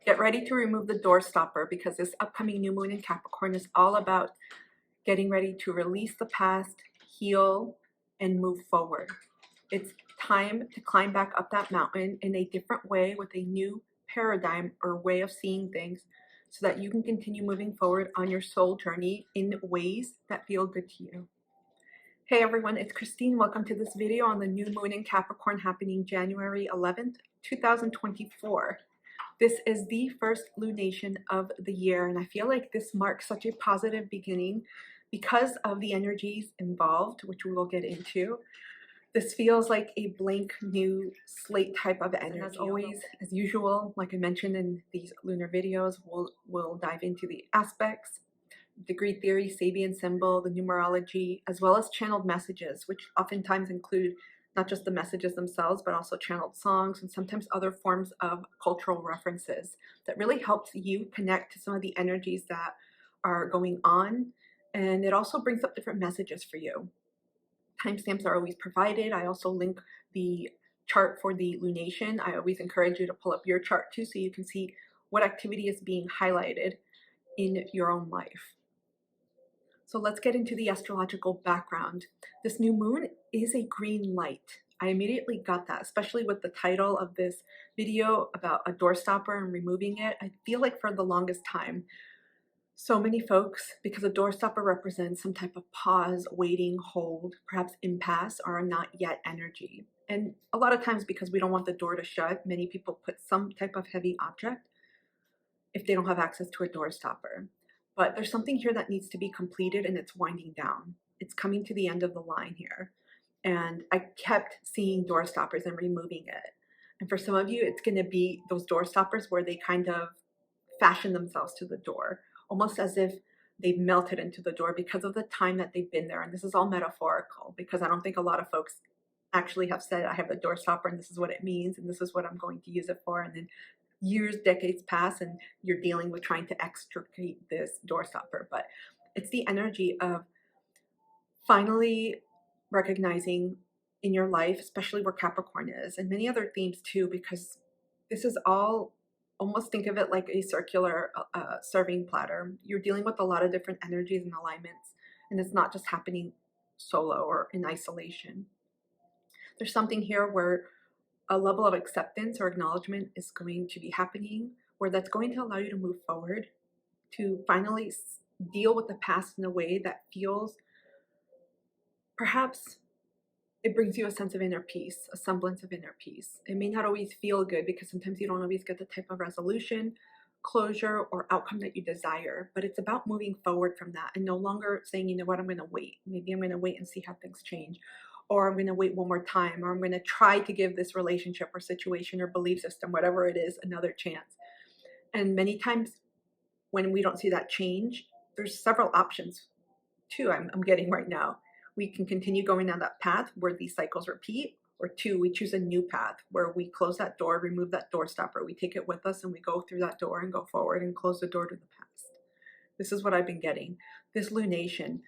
Get ready to remove the door stopper because this upcoming new moon in Capricorn is all about getting ready to release the past, heal, and move forward. It's time to climb back up that mountain in a different way with a new paradigm or way of seeing things so that you can continue moving forward on your soul journey in ways that feel good to you. Hey everyone, it's Christine. Welcome to this video on the new moon in Capricorn happening January 11th, 2024. This is the first lunation of the year, and I feel like this marks such a positive beginning because of the energies involved, which we will get into. This feels like a blank new slate type of energy. And as always, as usual, like I mentioned in these lunar videos, we'll dive into the aspects, degree theory, Sabian Symbol, the numerology, as well as channeled messages, which oftentimes include not just the messages themselves, but also channeled songs and sometimes other forms of cultural references that really helps you connect to some of the energies that are going on. And it also brings up different messages for you. Timestamps are always provided. I also link the chart for the lunation. I always encourage you to pull up your chart too so you can see what activity is being highlighted in your own life. So let's get into the astrological background. This new moon is a green light. I immediately got that, especially with the title of this video about a door stopper and removing it. I feel like for the longest time, so many folks, because a door stopper represents some type of pause, waiting, hold, perhaps impasse, or a not yet energy. And a lot of times because we don't want the door to shut, many people put some type of heavy object if they don't have access to a door stopper. But there's something here that needs to be completed and it's winding down. It's coming to the end of the line here. And I kept seeing door stoppers and removing it. And for some of you, it's going to be those door stoppers where they kind of fashion themselves to the door, almost as if they've melted into the door because of the time that they've been there. And this is all metaphorical because I don't think a lot of folks actually have said, I have a door stopper and this is what it means and this is what I'm going to use it for. And then years, decades pass and you're dealing with trying to extricate this door stopper. But it's the energy of finally recognizing in your life, especially where Capricorn is, and many other themes too, because this is all, almost think of it like a circular serving platter. You're dealing with a lot of different energies and alignments, and it's not just happening solo or in isolation. There's something here where a level of acceptance or acknowledgement is going to be happening, where that's going to allow you to move forward, to finally deal with the past in a way that feels, perhaps it brings you a sense of inner peace, a semblance of inner peace. It may not always feel good because sometimes you don't always get the type of resolution, closure, or outcome that you desire, but it's about moving forward from that and no longer saying, you know what, I'm going to wait. Maybe I'm going to wait and see how things change. Or I'm going to wait one more time, or I'm going to try to give this relationship or situation or belief system, whatever it is, another chance. And many times when we don't see that change, there's several options too I'm getting right now. We can continue going down that path where these cycles repeat, or two, we choose a new path where we close that door, remove that door stopper, we take it with us and we go through that door and go forward and close the door to the past. This is what I've been getting. This lunation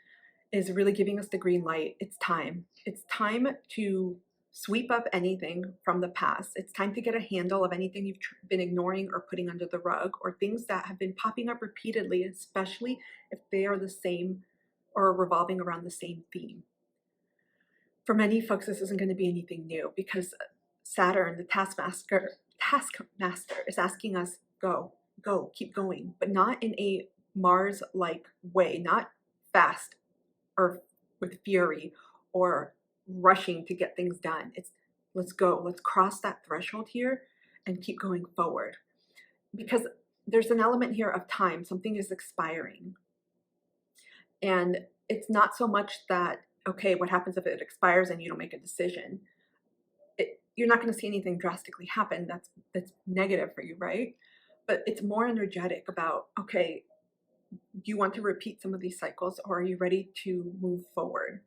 is really giving us the green light. It's time. It's time to sweep up anything from the past. It's time to get a handle of anything you've been ignoring or putting under the rug, or things that have been popping up repeatedly, especially if they are the same or revolving around the same theme. For many folks, this isn't going to be anything new because Saturn, the taskmaster, is asking us, go, keep going, but not in a Mars-like way, not fast or with fury or rushing to get things done. It's let's go, let's cross that threshold here and keep going forward. Because there's an element here of time, something is expiring. And it's not so much that, okay, what happens if it expires and you don't make a decision? You're not going to see anything drastically happen that's negative for you, right? But it's more energetic about, okay, do you want to repeat some of these cycles, or are you ready to move forward?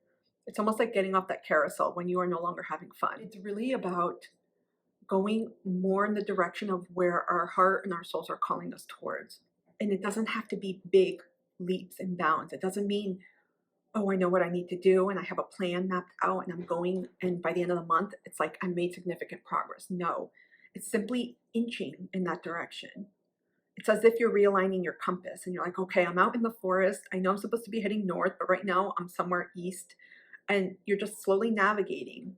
It's almost like getting off that carousel when you are no longer having fun. It's really about going more in the direction of where our heart and our souls are calling us towards. And it doesn't have to be big leaps and bounds. It doesn't mean, oh, I know what I need to do and I have a plan mapped out and I'm going, and by the end of the month, it's like I made significant progress. No, it's simply inching in that direction. it's as if you're realigning your compass and you're like, okay, I'm out in the forest. I know I'm supposed to be heading north, but right now I'm somewhere east, and you're just slowly navigating.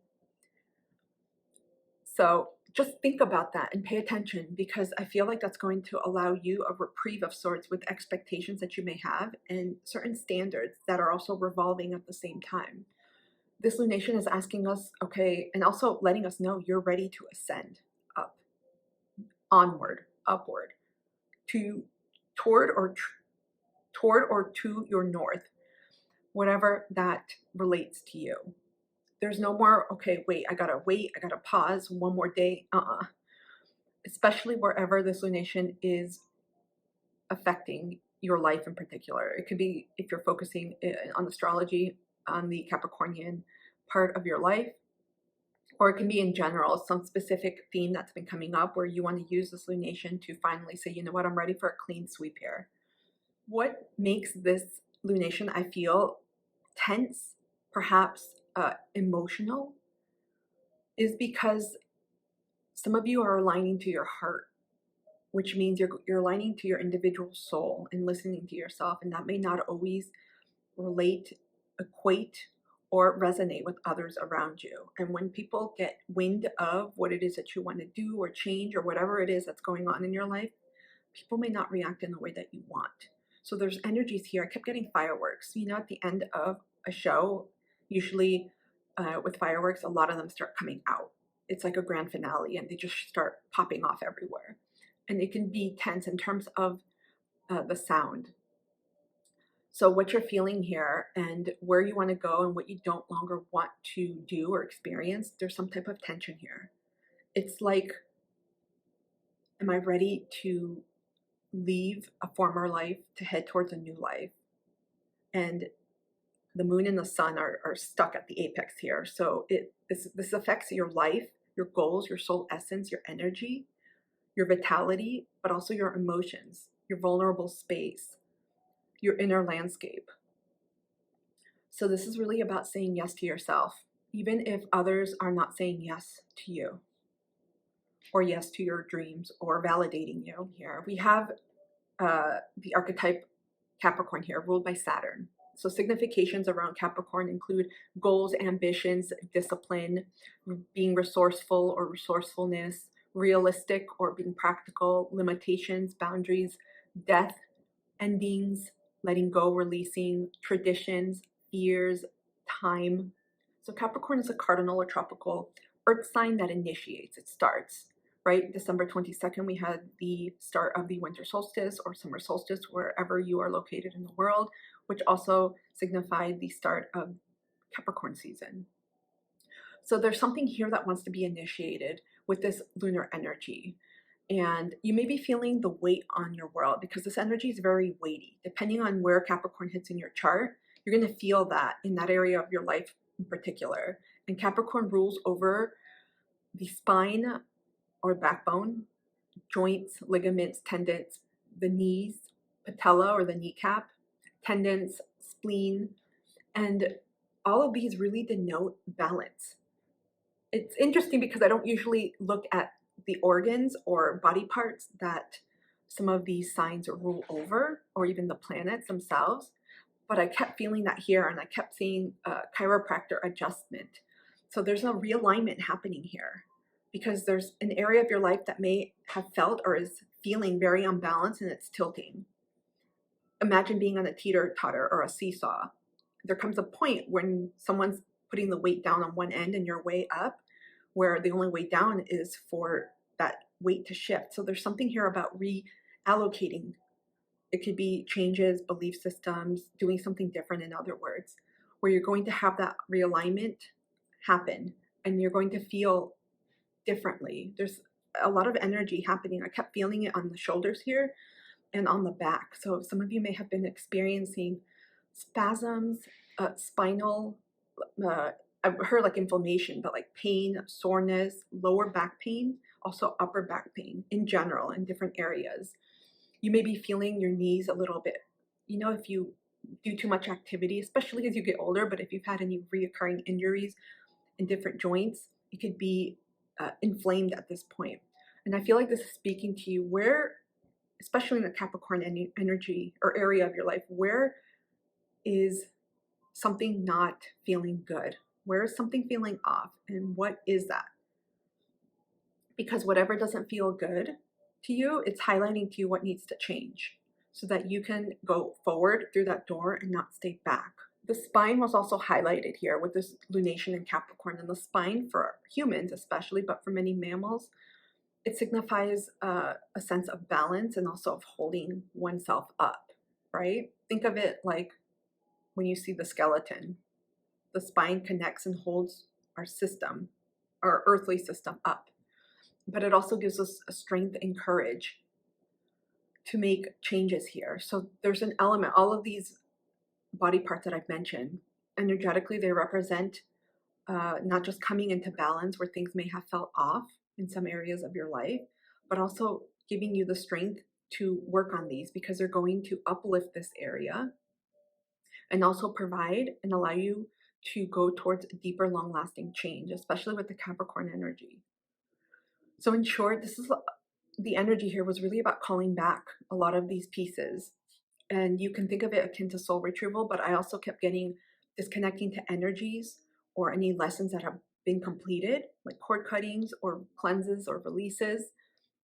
So just think about that and pay attention, because I feel like that's going to allow you a reprieve of sorts with expectations that you may have and certain standards that are also revolving at the same time. This lunation is asking us, okay, and also letting us know you're ready to ascend up, onward, upward, to toward or to your north, whatever that relates to you. There's no more, okay, wait, I gotta pause one more day. Especially wherever this lunation is affecting your life in particular. It could be if you're focusing on astrology, on the Capricornian part of your life, or it can be in general, some specific theme that's been coming up where you want to use this lunation to finally say, you know what, I'm ready for a clean sweep here. What makes this lunation, I feel, tense, perhaps emotional, is because some of you are aligning to your heart, which means you're aligning to your individual soul and listening to yourself, and that may not always relate, equate, or resonate with others around you. And when people get wind of what it is that you want to do or change or whatever it is that's going on in your life, people may not react in the way that you want. So there's energies here. I kept getting fireworks. You know, at the end of a show, usually with fireworks, a lot of them start coming out. It's like a grand finale, and they just start popping off everywhere. And it can be tense in terms of the sound. So what you're feeling here and where you want to go and what you don't longer want to do or experience, there's some type of tension here. It's like, am I ready to leave a former life to head towards a new life? And the moon and the sun are stuck at the apex here. So this affects your life, your goals, your soul essence, your energy, your vitality, but also your emotions, your vulnerable space, your inner landscape. So this is really about saying yes to yourself, even if others are not saying yes to you or yes to your dreams or validating you here. We have the archetype Capricorn here, ruled by Saturn. So significations around Capricorn include goals, ambitions, discipline, being resourceful or resourcefulness, realistic or being practical, limitations, boundaries, death, endings, letting go, releasing, traditions, fears, time. So Capricorn is a cardinal or tropical earth sign that initiates, it starts, right? December 22nd, we had the start of the winter solstice or summer solstice, wherever you are located in the world, which also signified the start of Capricorn season. So there's something here that wants to be initiated with this lunar energy. And you may be feeling the weight on your world because this energy is very weighty. Depending on where Capricorn hits in your chart, you're going to feel that in that area of your life in particular. And Capricorn rules over the spine or backbone, joints, ligaments, tendons, the knees, patella or the kneecap, tendons, spleen, and all of these really denote balance. It's interesting because I don't usually look at the organs or body parts that some of these signs rule over, or even the planets themselves, but I kept feeling that here, and I kept seeing chiropractor adjustment. So there's a realignment happening here because there's an area of your life that may have felt or is feeling very unbalanced and it's tilting. Imagine being on a teeter-totter or a seesaw. There comes a point when someone's putting the weight down on one end and you're way up, where the only way down is for that weight to shift. So there's something here about reallocating. It could be changes, belief systems, doing something different, in other words, where you're going to have that realignment happen and you're going to feel differently. There's a lot of energy happening. I kept feeling it on the shoulders here and on the back. So some of you may have been experiencing spasms, spinal, I've heard like inflammation, but like pain, soreness, lower back pain, also upper back pain in general in different areas. You may be feeling your knees a little bit, you know, if you do too much activity, especially as you get older, but if you've had any reoccurring injuries in different joints, it could be inflamed at this point. And I feel like this is speaking to you. Where especially in the Capricorn energy or area of your life, where is something not feeling good? Where is something feeling off? And what is that? Because whatever doesn't feel good to you, it's highlighting to you what needs to change so that you can go forward through that door and not stay back. The spine was also highlighted here with this lunation in Capricorn. And the spine for humans especially, but for many mammals, it signifies a sense of balance and also of holding oneself up, right? Think of it like when you see the skeleton. The spine connects and holds our system, our earthly system up. But it also gives us a strength and courage to make changes here. So there's an element, all of these body parts that I've mentioned, energetically, they represent not just coming into balance where things may have felt off in some areas of your life, but also giving you the strength to work on these because they're going to uplift this area and also provide and allow you to go towards deeper, long-lasting change, especially with the Capricorn energy. So in short, this is the energy here was really about calling back a lot of these pieces. And you can think of it akin to soul retrieval, but I also kept getting disconnecting to energies or any lessons that have been completed, like cord cuttings or cleanses or releases,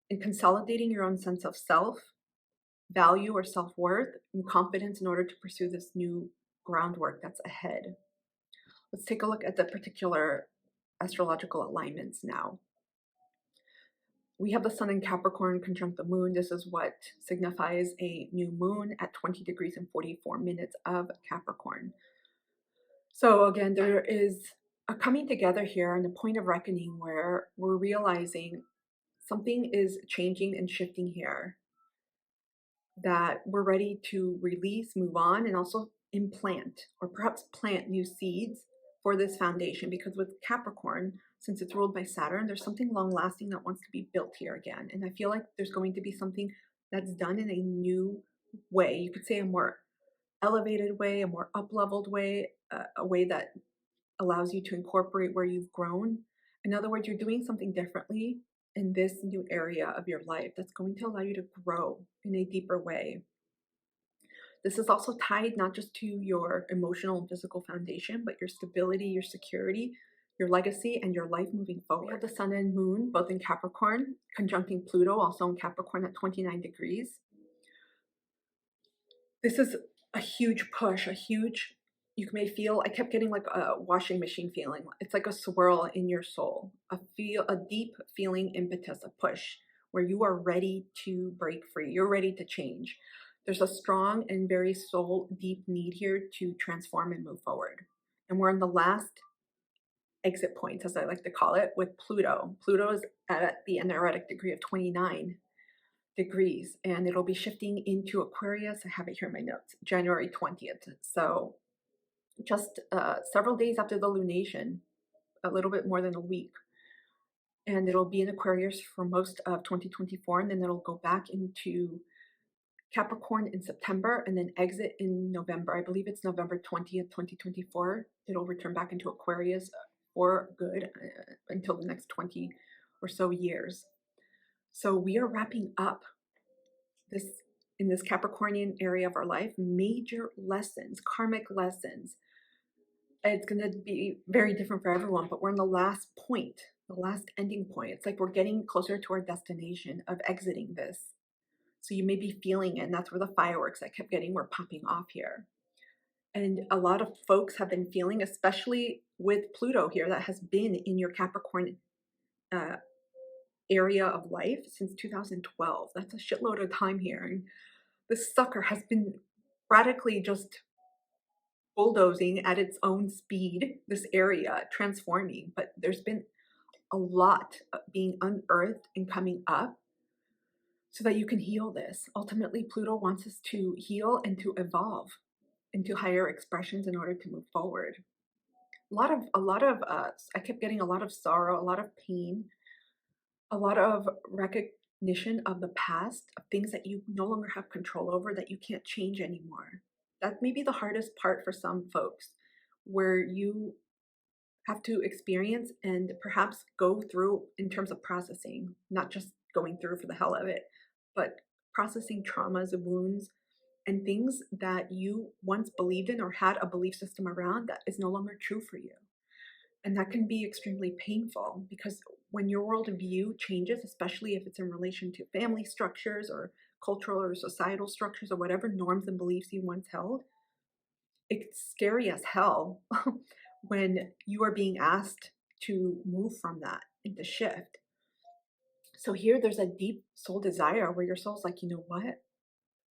and consolidating your own sense of self, value or self-worth, and confidence in order to pursue this new groundwork that's ahead. Let's take a look at the particular astrological alignments now. We have the sun in Capricorn conjunct the moon. This is what signifies a new moon at 20 degrees and 44 minutes of Capricorn. So again, there is a coming together here and a point of reckoning where we're realizing something is changing and shifting here, that we're ready to release, move on, and also implant or perhaps plant new seeds for this foundation. Because with Capricorn, since it's ruled by Saturn, there's something long lasting that wants to be built here again. And I feel like there's going to be something that's done in a new way. You could say a more elevated way, a more up-leveled way, a way that allows you to incorporate where you've grown. In other words, you're doing something differently in this new area of your life that's going to allow you to grow in a deeper way. This is also tied not just to your emotional and physical foundation, but your stability, your security, your legacy, and your life moving forward. We have the sun and moon both in Capricorn, conjuncting Pluto, also in Capricorn at 29 degrees. This is a huge push, you may feel, I kept getting like a washing machine feeling. It's like a swirl in your soul, a deep feeling impetus, a push where you are ready to break free. You're ready to change. There's a strong and very soul deep need here to transform and move forward. And we're in the last exit point, as I like to call it, with Pluto. Pluto is at the energetic degree of 29 degrees, and it'll be shifting into Aquarius. I have it here in my notes, January 20th. So just several days after the lunation, a little bit more than a week. And it'll be in Aquarius for most of 2024, and then it'll go back into Capricorn in September and then exit in November. I believe it's November 20th, 2024. It'll return back into Aquarius for good until the next 20 or so years. So we are wrapping up this in this Capricornian area of our life, major lessons, karmic lessons. It's going to be very different for everyone, but we're in the last point, the last ending point. It's like we're getting closer to our destination of exiting this. So you may be feeling it, and that's where the fireworks I kept getting were popping off here. And a lot of folks have been feeling, especially with Pluto here, that has been in your Capricorn area of life since 2012. That's a shitload of time here. And this sucker has been radically just bulldozing at its own speed, this area, transforming. But there's been a lot being unearthed and coming up so that you can heal this. Ultimately, Pluto wants us to heal and to evolve into higher expressions in order to move forward. A lot of I kept getting a lot of sorrow, a lot of pain, a lot of recognition of the past, of things that you no longer have control over, that you can't change anymore. That may be the hardest part for some folks, where you have to experience and perhaps go through in terms of processing, not just going through for the hell of it, but processing traumas, wounds, and things that you once believed in or had a belief system around that is no longer true for you. And that can be extremely painful because when your worldview changes, especially if it's in relation to family structures or cultural or societal structures or whatever norms and beliefs you once held, it's scary as hell when you are being asked to move from that and to shift. So here there's a deep soul desire where your soul's like, you know what?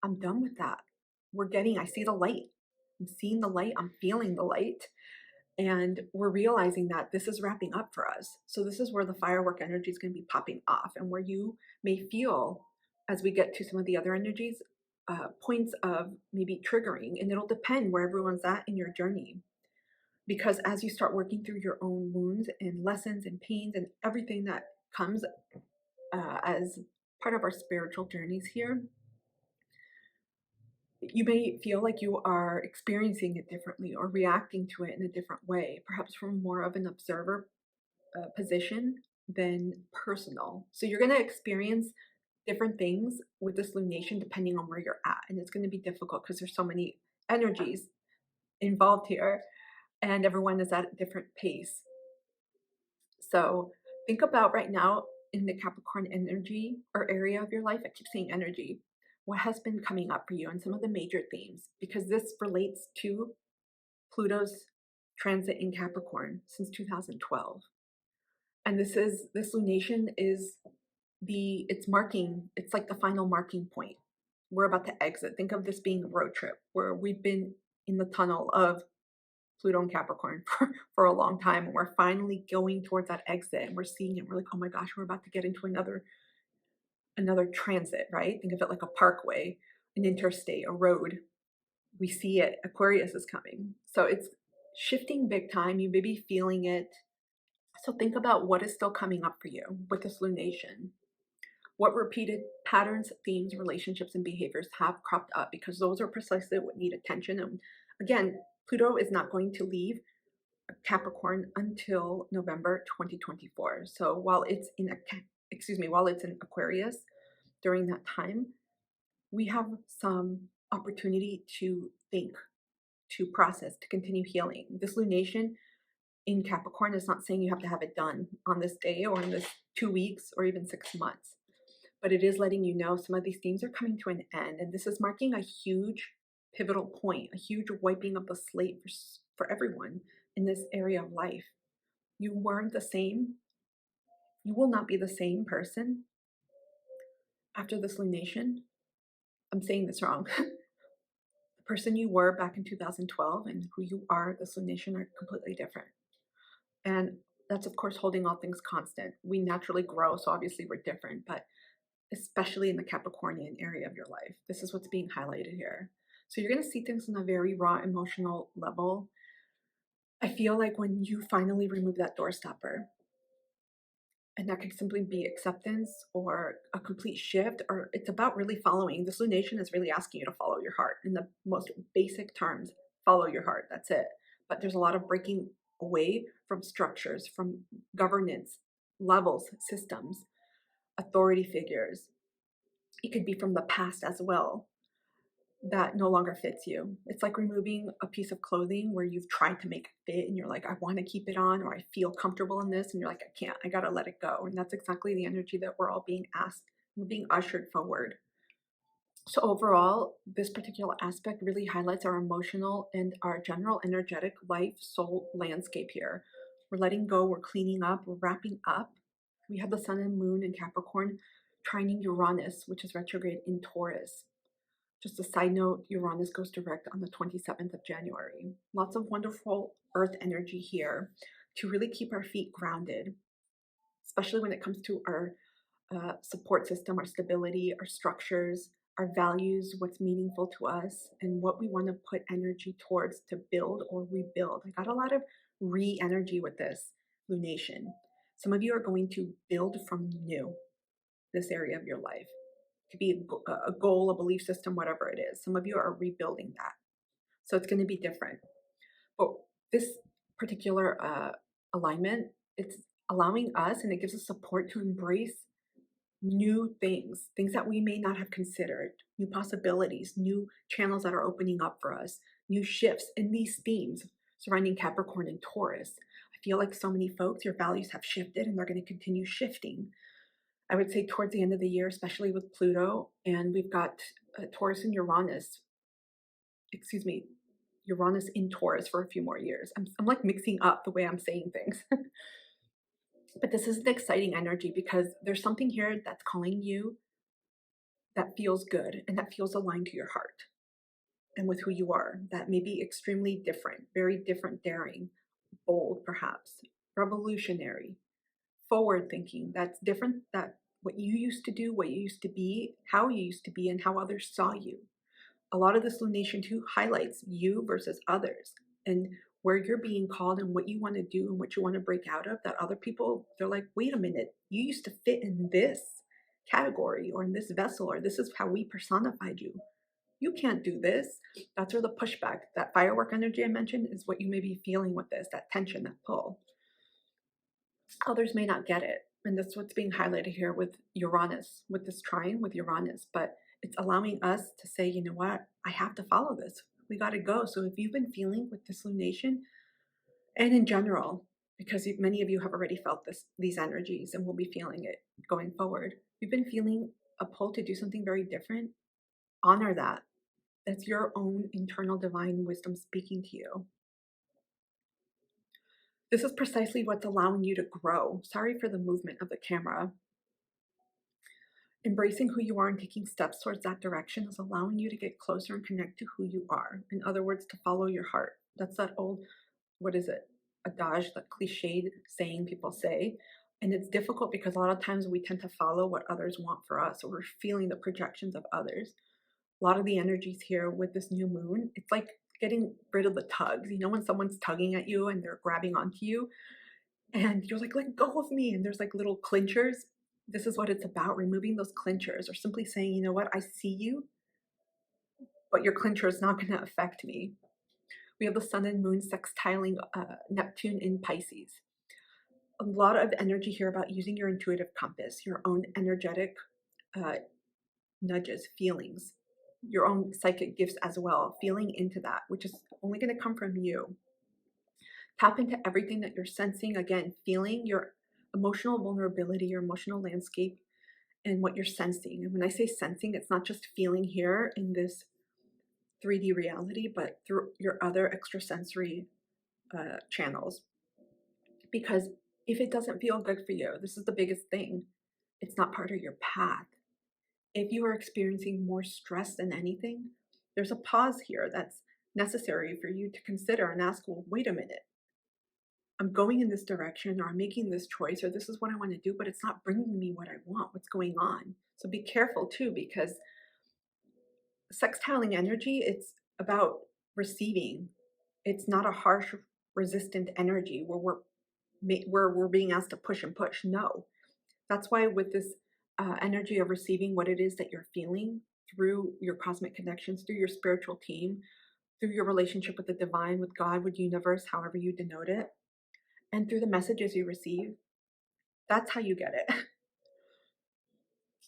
I'm done with that. I see the light. I'm seeing the light. I'm feeling the light. And we're realizing that this is wrapping up for us. So this is where the firework energy is going to be popping off, and where you may feel, as we get to some of the other energies, points of maybe triggering, and it'll depend where everyone's at in your journey. Because as you start working through your own wounds and lessons and pains and everything that comes as part of our spiritual journeys here, you may feel like you are experiencing it differently or reacting to it in a different way, perhaps from more of an observer position than personal. So you're going to experience different things with this lunation depending on where you're at. And it's going to be difficult because there's so many energies involved here and everyone is at a different pace. So think about right now in the Capricorn energy or area of your life. I keep saying energy. What has been coming up for you and some of the major themes, because this relates to Pluto's transit in Capricorn since 2012. And this lunation is it's like the final marking point. We're about to exit. Think of this being a road trip where we've been in the tunnel of Pluto and Capricorn for a long time. And we're finally going towards that exit and we're seeing it. We're like, oh my gosh, we're about to get into another transit, right? Think of it like a parkway, an interstate, a road. We see it. Aquarius is coming. So it's shifting big time. You may be feeling it. So think about what is still coming up for you with this lunation. What repeated patterns, themes, relationships, and behaviors have cropped up, because those are precisely what need attention. And again, Pluto is not going to leave Capricorn until November 2024. So while it's in Aquarius during that time, we have some opportunity to think, to process, to continue healing. This lunation in Capricorn is not saying you have to have it done on this day or in this 2 weeks or even 6 months, but it is letting you know some of these themes are coming to an end. And this is marking a huge pivotal point, a huge wiping of the slate for everyone in this area of life. You weren't the same. You will not be the same person after this lunation. I'm saying this wrong. The person you were back in 2012 and who you are this lunation are completely different. And that's, of course, holding all things constant. We naturally grow, so obviously we're different, but especially in the Capricornian area of your life, this is what's being highlighted here. So you're going to see things on a very raw emotional level. I feel like when you finally remove that doorstopper, and that could simply be acceptance or a complete shift, or it's about really following. This lunation is really asking you to follow your heart in the most basic terms. Follow your heart, that's it. But there's a lot of breaking away from structures, from governance levels, systems, authority figures. It could be from the past as well that no longer fits you. It's like removing a piece of clothing where you've tried to make it fit and you're like, I want to keep it on, or I feel comfortable in this, and you're like, I can't, I gotta let it go. And that's exactly the energy that we're all being asked, we're being ushered forward. So overall, this particular aspect really highlights our emotional and our general energetic life soul landscape here. We're letting go, we're cleaning up, we're wrapping up. We have the sun and moon in Capricorn trining Uranus, which is retrograde in Taurus. Just a side note, Uranus goes direct on the 27th of January. Lots of wonderful earth energy here to really keep our feet grounded, especially when it comes to our support system, our stability, our structures, our values, what's meaningful to us, and what we want to put energy towards to build or rebuild. I got a lot of re-energy with this lunation. Some of you are going to build from new this area of your life. Could be a goal, a belief system, whatever it is. Some of you are rebuilding that. So it's going to be different. But this particular alignment, it's allowing us and it gives us support to embrace new things, things that we may not have considered, new possibilities, new channels that are opening up for us, new shifts in these themes surrounding Capricorn and Taurus. I feel like so many folks, your values have shifted and they're going to continue shifting. I would say towards the end of the year, especially with Pluto, and we've got Taurus and Uranus, Uranus in Taurus for a few more years. I'm like mixing up the way I'm saying things. But this is the exciting energy because there's something here that's calling you that feels good and that feels aligned to your heart and with who you are, that may be extremely different, very different, daring, bold, perhaps, revolutionary, forward thinking, that's different, that what you used to do, what you used to be, how you used to be, and how others saw you. A lot of this lunation too highlights you versus others and where you're being called and what you want to do and what you want to break out of, that other people, they're like, wait a minute, you used to fit in this category or in this vessel, or this is how we personified you. You can't do this. That's where the pushback, that firework energy I mentioned, is what you may be feeling with this, that tension, that pull. Others may not get it. And that's what's being highlighted here with Uranus, with this trine with Uranus. But it's allowing us to say, you know what, I have to follow this. We got to go. So if you've been feeling with this lunation, and in general, because many of you have already felt these energies and will be feeling it going forward, you've been feeling a pull to do something very different, honor that. That's your own internal divine wisdom speaking to you. This is precisely what's allowing you to grow. Sorry for the movement of the camera. Embracing who you are and taking steps towards that direction is allowing you to get closer and connect to who you are. In other words, to follow your heart. That's that old, what is it? Adage, that cliched saying people say. And it's difficult because a lot of times we tend to follow what others want for us, or we're feeling the projections of others. A lot of the energies here with this new moon, it's like getting rid of the tugs. You know, when someone's tugging at you and they're grabbing onto you and you're like, let go of me. And there's like little clinchers. This is what it's about, removing those clinchers, or simply saying, you know what, I see you, but your clincher is not going to affect me. We have the sun and moon sextiling Neptune in Pisces. A lot of energy here about using your intuitive compass, your own energetic nudges, feelings, your own psychic gifts as well, feeling into that, which is only going to come from you. Tap into everything that you're sensing, again, feeling your emotional vulnerability, your emotional landscape, and what you're sensing. And when I say sensing, it's not just feeling here in this 3D reality, but through your other extrasensory channels. Because if it doesn't feel good for you, this is the biggest thing, it's not part of your path. If you are experiencing more stress than anything, there's a pause here that's necessary for you to consider and ask, well, wait a minute. I'm going in this direction, or I'm making this choice, or this is what I want to do, but it's not bringing me what I want. What's going on? So be careful too, because sextiling energy, it's about receiving. It's not a harsh, resistant energy where we're being asked to push and push. No, that's why with this energy of receiving what it is that you're feeling through your cosmic connections, through your spiritual team, through your relationship with the divine, with God, with universe, however you denote it, and through the messages you receive, that's how you get it.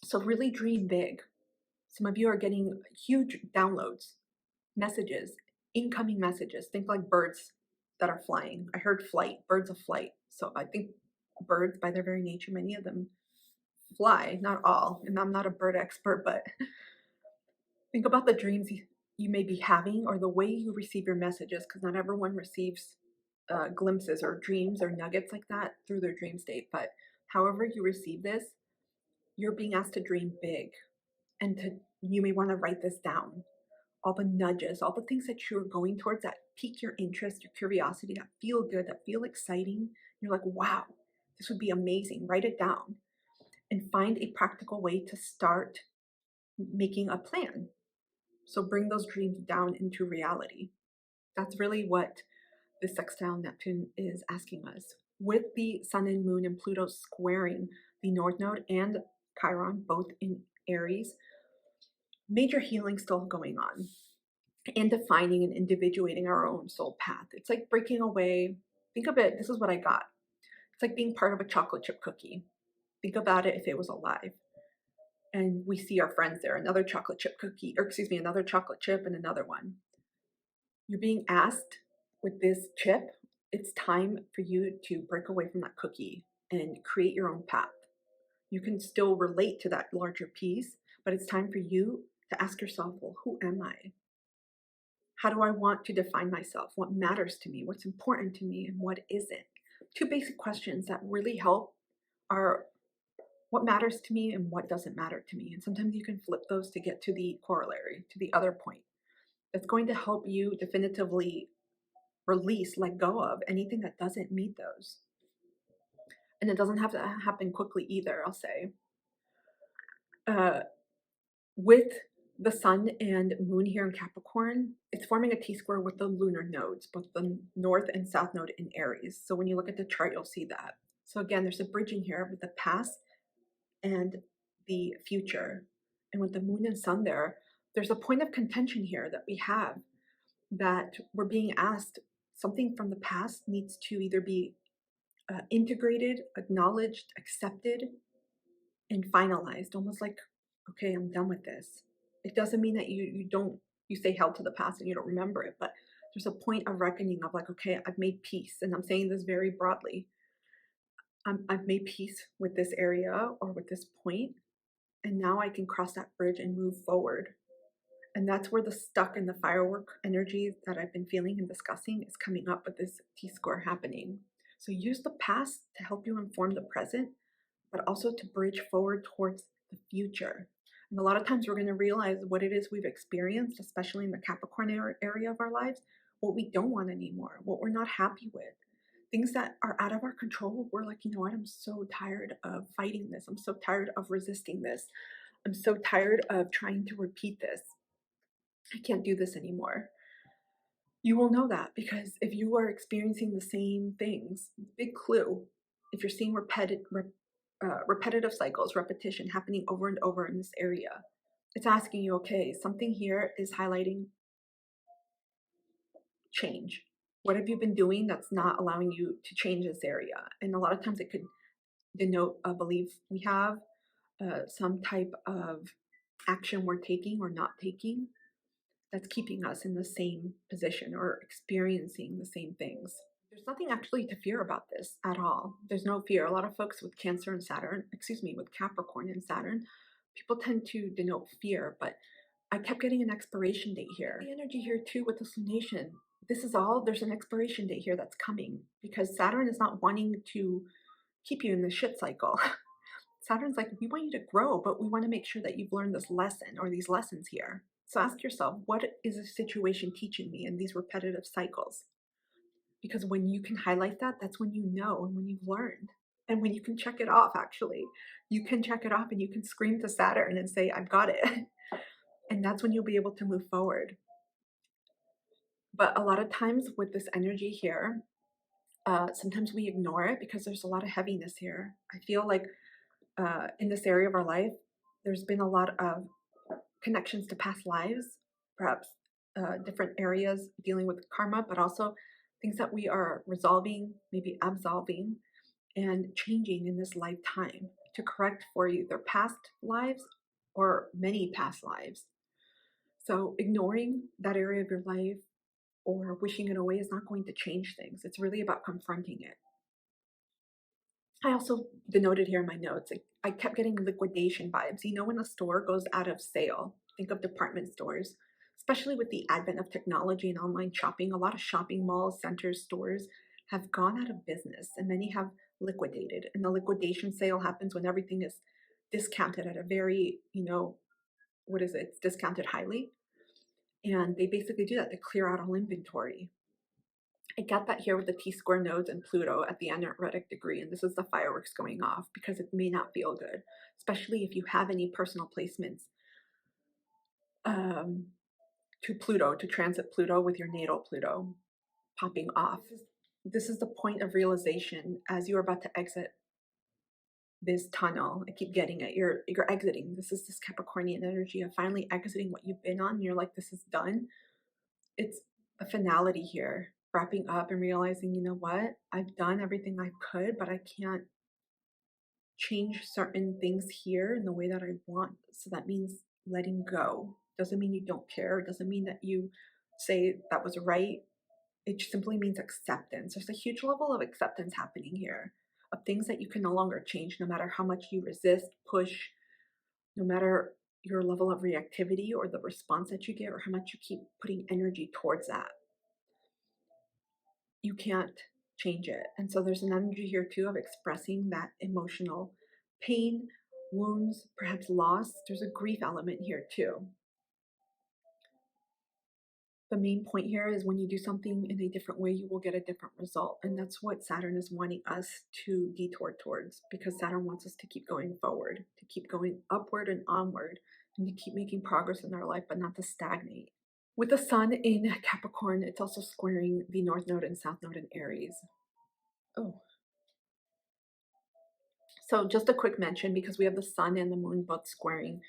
So really dream big. Some of you are getting huge downloads, messages, incoming messages. Think like birds that are flying. I heard flight, birds of flight. So I think birds, by their very nature, many of them fly, not all. And I'm not a bird expert, but think about the dreams you may be having, or the way you receive your messages, because not everyone receives glimpses or dreams or nuggets like that through their dream state. But however you receive this, you're being asked to dream big, and you may want to write this down. All the nudges, all the things that you're going towards that pique your interest, your curiosity, that feel good, that feel exciting. You're like, wow, this would be amazing. Write it down and find a practical way to start making a plan. So bring those dreams down into reality. That's really what the sextile Neptune is asking us. With the sun and moon and Pluto squaring the North Node and Chiron, both in Aries, major healing still going on, and defining and individuating our own soul path. It's like breaking away. Think of it, this is what I got. It's like being part of a chocolate chip cookie. Think about it if it was alive. And we see our friends there, another chocolate chip cookie, or excuse me, another chocolate chip and another one. You're being asked with this chip, it's time for you to break away from that cookie and create your own path. You can still relate to that larger piece, but it's time for you to ask yourself, well, who am I? How do I want to define myself? What matters to me? What's important to me? And what isn't? Two basic questions that really help are what matters to me and what doesn't matter to me. And sometimes you can flip those to get to the corollary, to the other point. That's going to help you definitively release, let go of anything that doesn't meet those. And it doesn't have to happen quickly either, I'll say. With the sun and moon here in Capricorn, it's forming a T-square with the lunar nodes, both the north and south node in Aries. So when you look at the chart, you'll see that. So again, there's a bridging here with the past and the future. And with the moon and sun there, there's a point of contention here that we have, that we're being asked something from the past needs to either be integrated, acknowledged, accepted, and finalized, almost like, okay, I'm done with this. It doesn't mean that you stay held to the past and you don't remember it, but there's a point of reckoning of like, okay, I've made peace, and I'm saying this very broadly. I've made peace with this area or with this point, and now I can cross that bridge and move forward. And that's where the stuck in the firework energy that I've been feeling and discussing is coming up with this T-square happening. So use the past to help you inform the present, but also to bridge forward towards the future. And a lot of times we're going to realize what it is we've experienced, especially in the Capricorn area of our lives, what we don't want anymore, what we're not happy with, things that are out of our control. We're like, you know what, I'm so tired of fighting this. I'm so tired of resisting this. I'm so tired of trying to repeat this. I can't do this anymore. You will know that because if you are experiencing the same things, big clue, if you're seeing repetitive cycles, repetition happening over and over in this area, it's asking you, okay, something here is highlighting change. What have you been doing that's not allowing you to change this area? And a lot of times it could denote a belief we have, some type of action we're taking or not taking that's keeping us in the same position or experiencing the same things. There's nothing actually to fear about this at all. There's no fear. A lot of folks with Cancer and Saturn, excuse me, with Capricorn and Saturn, people tend to denote fear, but I kept getting an expiration date here. The energy here too with this lunation, this is all, there's an expiration date here that's coming because Saturn is not wanting to keep you in the shit cycle. Saturn's like, we want you to grow, but we want to make sure that you've learned this lesson or these lessons here. So ask yourself, what is a situation teaching me in these repetitive cycles? Because when you can highlight that, that's when you know and when you've learned. And when you can check it off, actually, you can check it off and you can scream to Saturn and say, I've got it. And that's when you'll be able to move forward. But a lot of times with this energy here, sometimes we ignore it because there's a lot of heaviness here. I feel like in this area of our life, there's been a lot of connections to past lives, perhaps different areas dealing with karma, but also things that we are resolving, maybe absolving, and changing in this lifetime to correct for either past lives or many past lives. So ignoring that area of your life or wishing it away is not going to change things. It's really about confronting it. I also denoted here in my notes, I kept getting liquidation vibes. You know, when a store goes out of sale, think of department stores, especially with the advent of technology and online shopping. A lot of shopping malls, centers, stores have gone out of business and many have liquidated. And the liquidation sale happens when everything is discounted at a very, what is it? It's discounted highly. And they basically do that to clear out all inventory. I get that here with the T-square nodes and Pluto at the energetic degree, and this is the fireworks going off because it may not feel good, especially if you have any personal placements to Pluto, to transit Pluto with your natal Pluto popping off. This is the point of realization as you're about to exit this tunnel. I keep getting it. You're exiting. This is this Capricornian energy of finally exiting what you've been on. And you're like, this is done. It's a finality here, wrapping up and realizing, you know what, I've done everything I could, but I can't change certain things here in the way that I want. So that means letting go. Doesn't mean you don't care. Doesn't mean that you say that was right. It simply means acceptance. There's a huge level of acceptance happening here of things that you can no longer change, no matter how much you resist, push, no matter your level of reactivity or the response that you get or how much you keep putting energy towards that. You can't change it. And so there's an energy here too of expressing that emotional pain, wounds, perhaps loss. There's a grief element here too. The main point here is when you do something in a different way, you will get a different result. And that's what Saturn is wanting us to detour towards, because Saturn wants us to keep going forward, to keep going upward and onward, and to keep making progress in our life, but not to stagnate. With the sun in Capricorn, it's also squaring the North Node and South Node in Aries. Oh. So just a quick mention, because we have the sun and the moon both squaring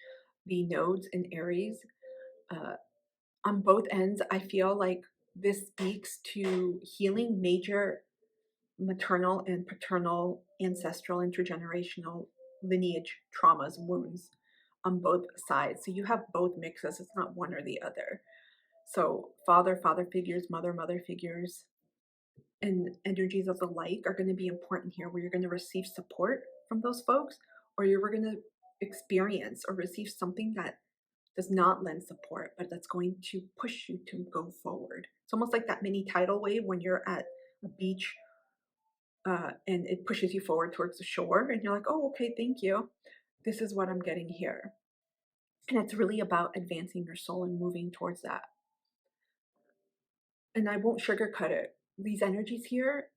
the nodes in Aries. On both ends, I feel like this speaks to healing major maternal and paternal, ancestral, intergenerational lineage traumas, wounds on both sides. So you have both mixes. It's not one or the other. So father figures, mother figures, and energies of the like are going to be important here, where you're going to receive support from those folks, or you're going to experience or receive something that does not lend support, but that's going to push you to go forward. It's almost like that mini tidal wave when you're at a beach and it pushes you forward towards the shore, and you're like, oh, okay, thank you. This is what I'm getting here. And it's really about advancing your soul and moving towards that. And I won't sugarcoat it. These energies here,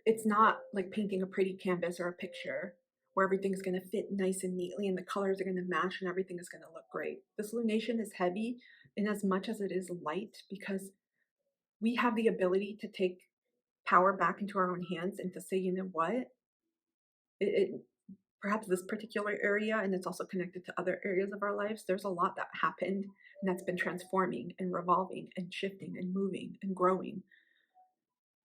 it's not like painting a pretty canvas or a picture where everything's going to fit nice and neatly and the colors are going to match and everything is going to look great. This lunation is heavy in as much as it is light, because we have the ability to take power back into our own hands and to say, you know what, perhaps this particular area, and it's also connected to other areas of our lives, there's a lot that happened and that's been transforming and revolving and shifting and moving and growing.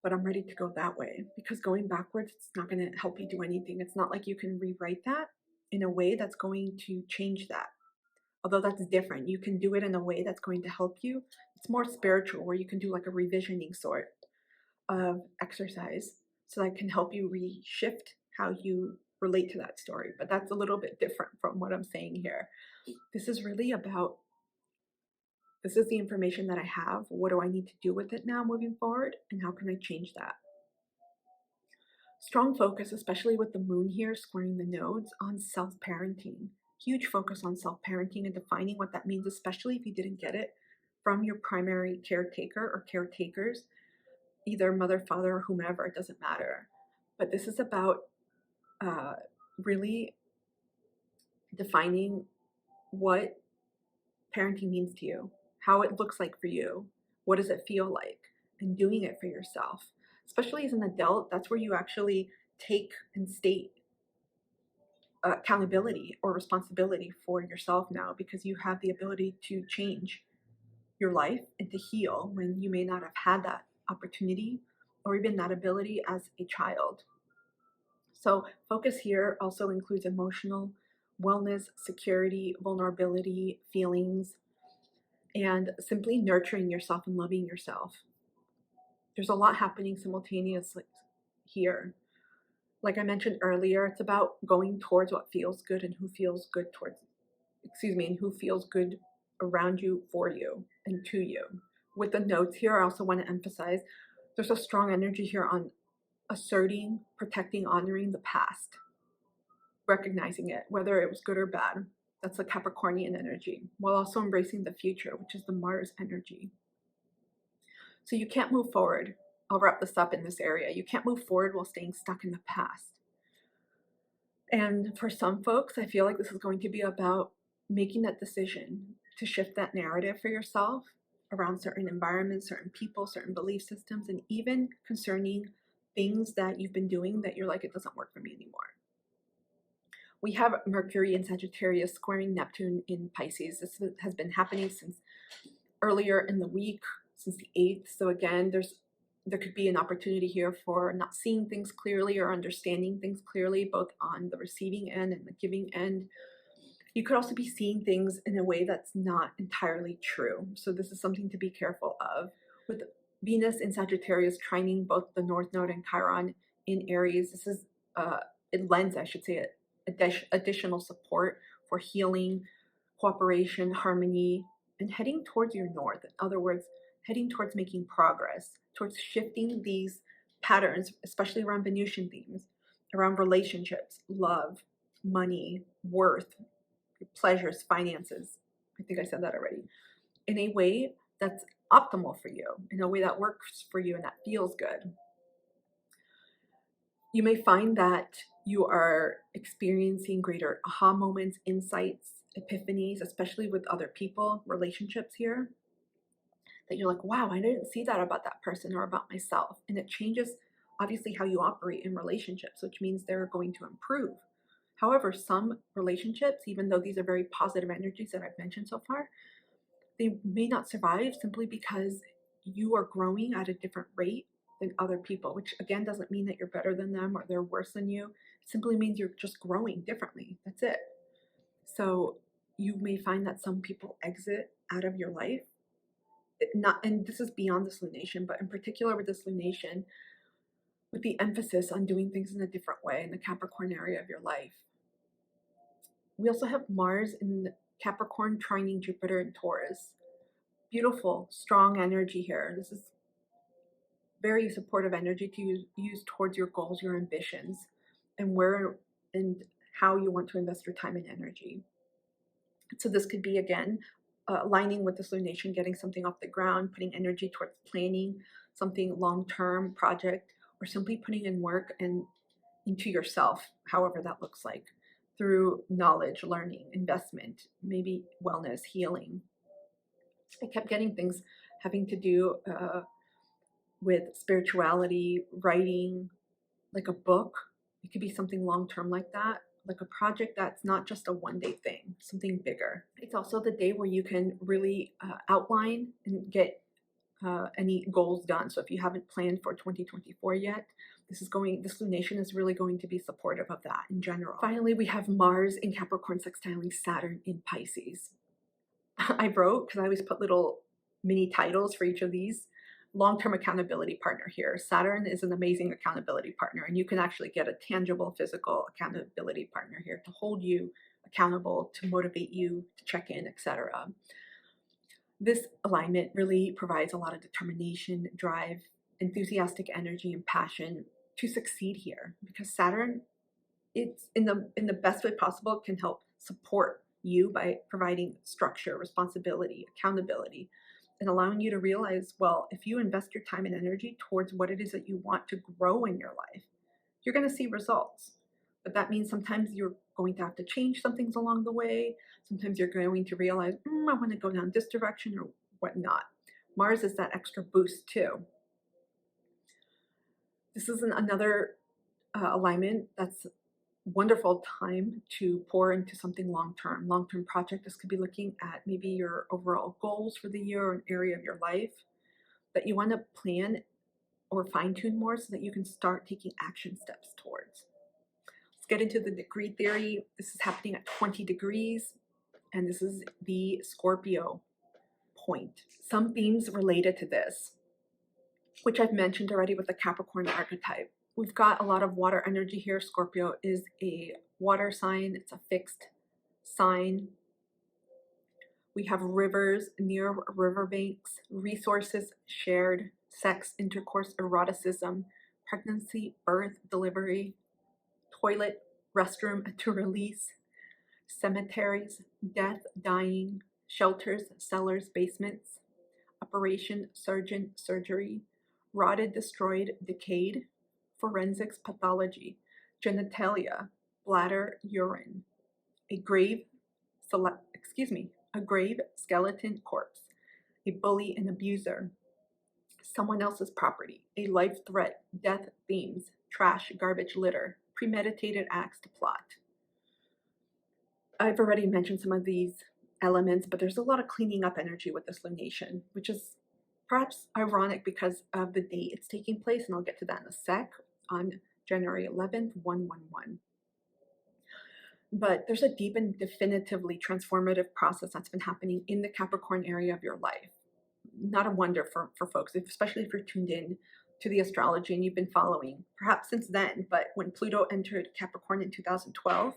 But I'm ready to go that way, because going backwards, it's not going to help you do anything. It's not like you can rewrite that in a way that's going to change that. Although that's different. You can do it in a way that's going to help you. It's more spiritual, where you can do like a revisioning sort of exercise so that can help you reshift how you relate to that story. But that's a little bit different from what I'm saying here. This is really about, this is the information that I have. What do I need to do with it now moving forward? And how can I change that? Strong focus, especially with the moon here squaring the nodes, on self-parenting. Huge focus on self-parenting and defining what that means, especially if you didn't get it from your primary caretaker or caretakers, either mother, father, or whomever, it doesn't matter. But this is about really defining what parenting means to you, how it looks like for you, what does it feel like, and doing it for yourself. Especially as an adult, that's where you actually take and state accountability or responsibility for yourself now, because you have the ability to change your life and to heal when you may not have had that opportunity or even that ability as a child. So focus here also includes emotional wellness, security, vulnerability, feelings, and simply nurturing yourself and loving yourself. There's a lot happening simultaneously here. Like I mentioned earlier, it's about going towards what feels good and who feels good and who feels good around you, for you, and to you. With the notes here, I also want to emphasize there's a strong energy here on asserting, protecting, honoring the past, recognizing it, whether it was good or bad. That's the Capricornian energy, while also embracing the future, which is the Mars energy. So you can't move forward. I'll wrap this up in this area. You can't move forward while staying stuck in the past. And for some folks, I feel like this is going to be about making that decision to shift that narrative for yourself around certain environments, certain people, certain belief systems, and even concerning things that you've been doing that you're like, it doesn't work for me anymore. We have Mercury in Sagittarius squaring Neptune in Pisces. This has been happening since earlier in the week, since the 8th. So again, there's there could be an opportunity here for not seeing things clearly or understanding things clearly, both on the receiving end and the giving end. You could also be seeing things in a way that's not entirely true. So this is something to be careful of. With Venus in Sagittarius trining both the North Node and Chiron in Aries, this is, it lends, I should say, additional support for healing, cooperation, harmony, and heading towards your north. In other words, heading towards making progress, towards shifting these patterns, especially around Venusian themes, around relationships, love, money, worth, pleasures, finances. I think I said that already. In a way that's optimal for you, in a way that works for you and that feels good. You may find that you are experiencing greater aha moments, insights, epiphanies, especially with other people, relationships here, that you're like, wow, I didn't see that about that person or about myself. And it changes, obviously, how you operate in relationships, which means they're going to improve. However, some relationships, even though these are very positive energies that I've mentioned so far, they may not survive simply because you are growing at a different rate than other people, which again doesn't mean that you're better than them or they're worse than you. It simply means you're just growing differently. That's it. So you may find that some people exit out of your life. And this is beyond this lunation, but in particular with this lunation, with the emphasis on doing things in a different way in the Capricorn area of your life. We also have Mars in Capricorn trining Jupiter and Taurus. Beautiful, strong energy here. This is very supportive energy to use towards your goals, your ambitions, and where and how you want to invest your time and energy. So this could be, again, aligning with this lunation, getting something off the ground, putting energy towards planning something long-term project, or simply putting in work and into yourself, however that looks like, through knowledge, learning, investment, maybe wellness, healing. I kept getting things having to do with spirituality, writing, like a book. It could be something long-term like that, like a project that's not just a one-day thing, something bigger. It's also the day where you can really outline and get any goals done. So if you haven't planned for 2024 yet, this lunation is really going to be supportive of that in general. Finally, we have Mars in Capricorn sextiling Saturn in Pisces. I wrote, because I always put little mini titles for each of these, long-term accountability partner here. Saturn is an amazing accountability partner, and you can actually get a tangible physical accountability partner here to hold you accountable, to motivate you, to check in, etc. This alignment really provides a lot of determination, drive, enthusiastic energy, and passion to succeed here, because Saturn, it's in the best way possible, can help support you by providing structure, responsibility, accountability, and allowing you to realize, well, if you invest your time and energy towards what it is that you want to grow in your life, you're going to see results. But that means sometimes you're going to have to change some things along the way. Sometimes you're going to realize, I want to go down this direction or whatnot. Mars is that extra boost too. This is another alignment that's wonderful time to pour into something long-term project. This could be looking at maybe your overall goals for the year or an area of your life that you want to plan or fine-tune more so that you can start taking action steps towards. Let's get into the degree theory. This is happening at 20 degrees, and this is the Scorpio point. Some themes related to this, which I've mentioned already with the Capricorn archetype. We've got a lot of water energy here. Scorpio is a water sign. It's a fixed sign. We have rivers, near riverbanks, resources shared, sex, intercourse, eroticism, pregnancy, birth, delivery, toilet, restroom to release, cemeteries, death, dying, shelters, cellars, basements, operation, surgeon, surgery, rotted, destroyed, decayed, forensics, pathology, genitalia, bladder, urine, a grave, skeleton, corpse, a bully, an abuser, someone else's property, a life threat, death, themes, trash, garbage, litter, premeditated acts to plot. I've already mentioned some of these elements, but there's a lot of cleaning up energy with this lunation, which is perhaps ironic because of the date it's taking place, and I'll get to that in a sec, on January 11th, 111. But there's a deep and definitively transformative process that's been happening in the Capricorn area of your life. Not a wonder for folks, especially if you're tuned in to the astrology and you've been following, perhaps since then. But when Pluto entered Capricorn in 2012,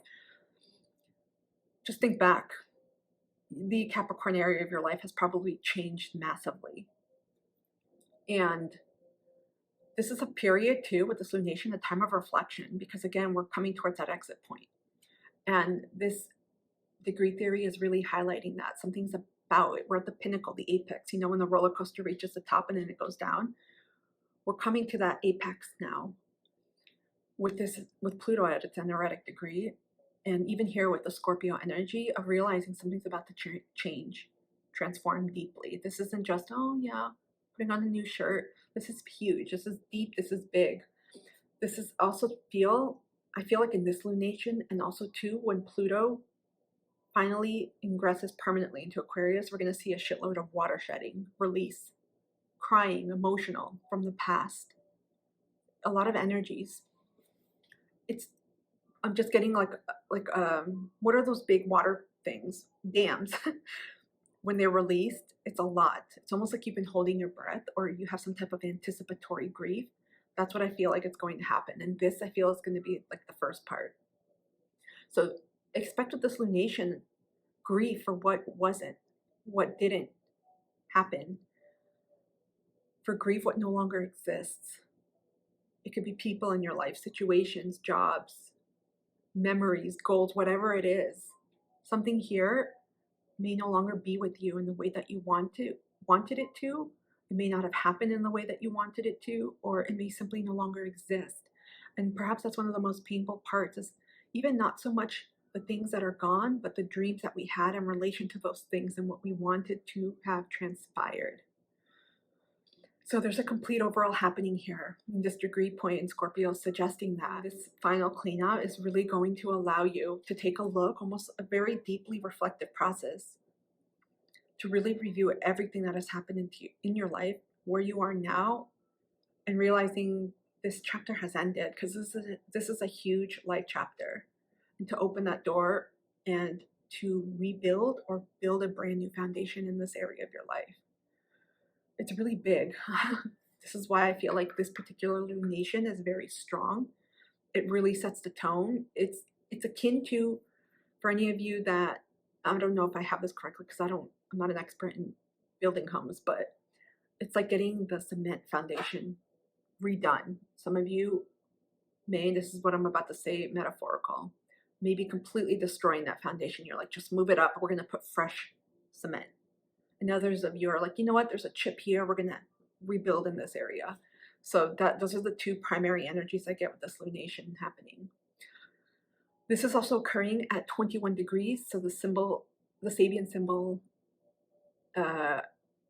just think back. The Capricorn area of your life has probably changed massively. And this is a period too, with this lunation, a time of reflection, because again, we're coming towards that exit point. And this degree theory is really highlighting that something's about it. We're at the pinnacle, the apex, you know, when the roller coaster reaches the top and then it goes down. We're coming to that apex now with Pluto at its anaretic degree. And even here with the Scorpio energy of realizing something's about to change, transform deeply. This isn't just, oh yeah, putting on a new shirt. This is huge. This is deep. This is big. This is also I feel like in this lunation, and also too, when Pluto finally ingresses permanently into Aquarius, we're going to see a shitload of water shedding, release, crying, emotional from the past. A lot of energies. I'm just getting like what are those big water things? Dams. When they're released, it's a lot. It's almost like you've been holding your breath, or you have some type of anticipatory grief. That's what I feel like it's going to happen. And this, I feel, is going to be like the first part. So expect with this lunation, grief for what wasn't, what didn't happen. For grief, what no longer exists. It could be people in your life, situations, jobs, memories, goals, whatever it is. Something here may no longer be with you in the way that you wanted it to. It may not have happened in the way that you wanted it to, or it may simply no longer exist. And perhaps that's one of the most painful parts, is even not so much the things that are gone, but the dreams that we had in relation to those things and what we wanted to have transpired. So there's a complete overall happening here. And this degree point in Scorpio is suggesting that this final cleanout is really going to allow you to take a look, almost a very deeply reflective process, to really review everything that has happened in your life, where you are now, and realizing this chapter has ended, because this is a huge life chapter. And to open that door and to rebuild or build a brand new foundation in this area of your life. It's really big. This is why I feel like this particular lunation is very strong. It really sets the tone. It's akin to, for any of you that, I don't know if I have this correctly because I'm not an expert in building homes, but it's like getting the cement foundation redone. Some of you may, this is what I'm about to say, metaphorical, maybe completely destroying that foundation. You're like, just move it up. We're going to put fresh cement. And others of you are like, you know what, there's a chip here. We're going to rebuild in this area. So those are the two primary energies I get with this lunation happening. This is also occurring at 21 degrees. So the Sabian symbol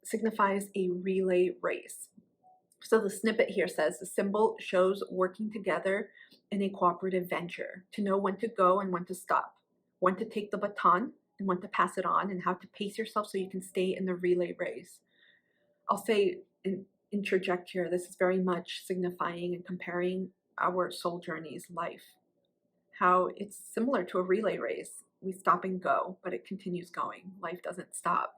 signifies a relay race. So the snippet here says the symbol shows working together in a cooperative venture, to know when to go and when to stop, when to take the baton and when to pass it on, and how to pace yourself so you can stay in the relay race. I'll say, interject here, this is very much signifying and comparing our soul journey's life. How it's similar to a relay race. We stop and go, but it continues going. Life doesn't stop.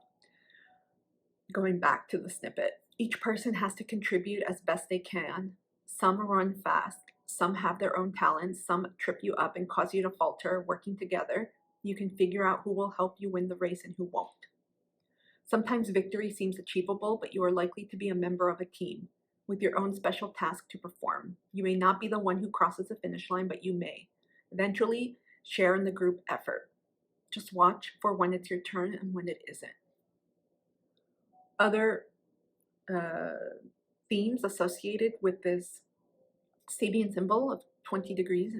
Going back to the snippet, each person has to contribute as best they can. Some run fast, some have their own talents, some trip you up and cause you to falter. Working together, you can figure out who will help you win the race and who won't. Sometimes victory seems achievable, but you are likely to be a member of a team with your own special task to perform. You may not be the one who crosses the finish line, but you may. Eventually, share in the group effort. Just watch for when it's your turn and when it isn't. Other themes associated with this Sabian symbol of 21 degrees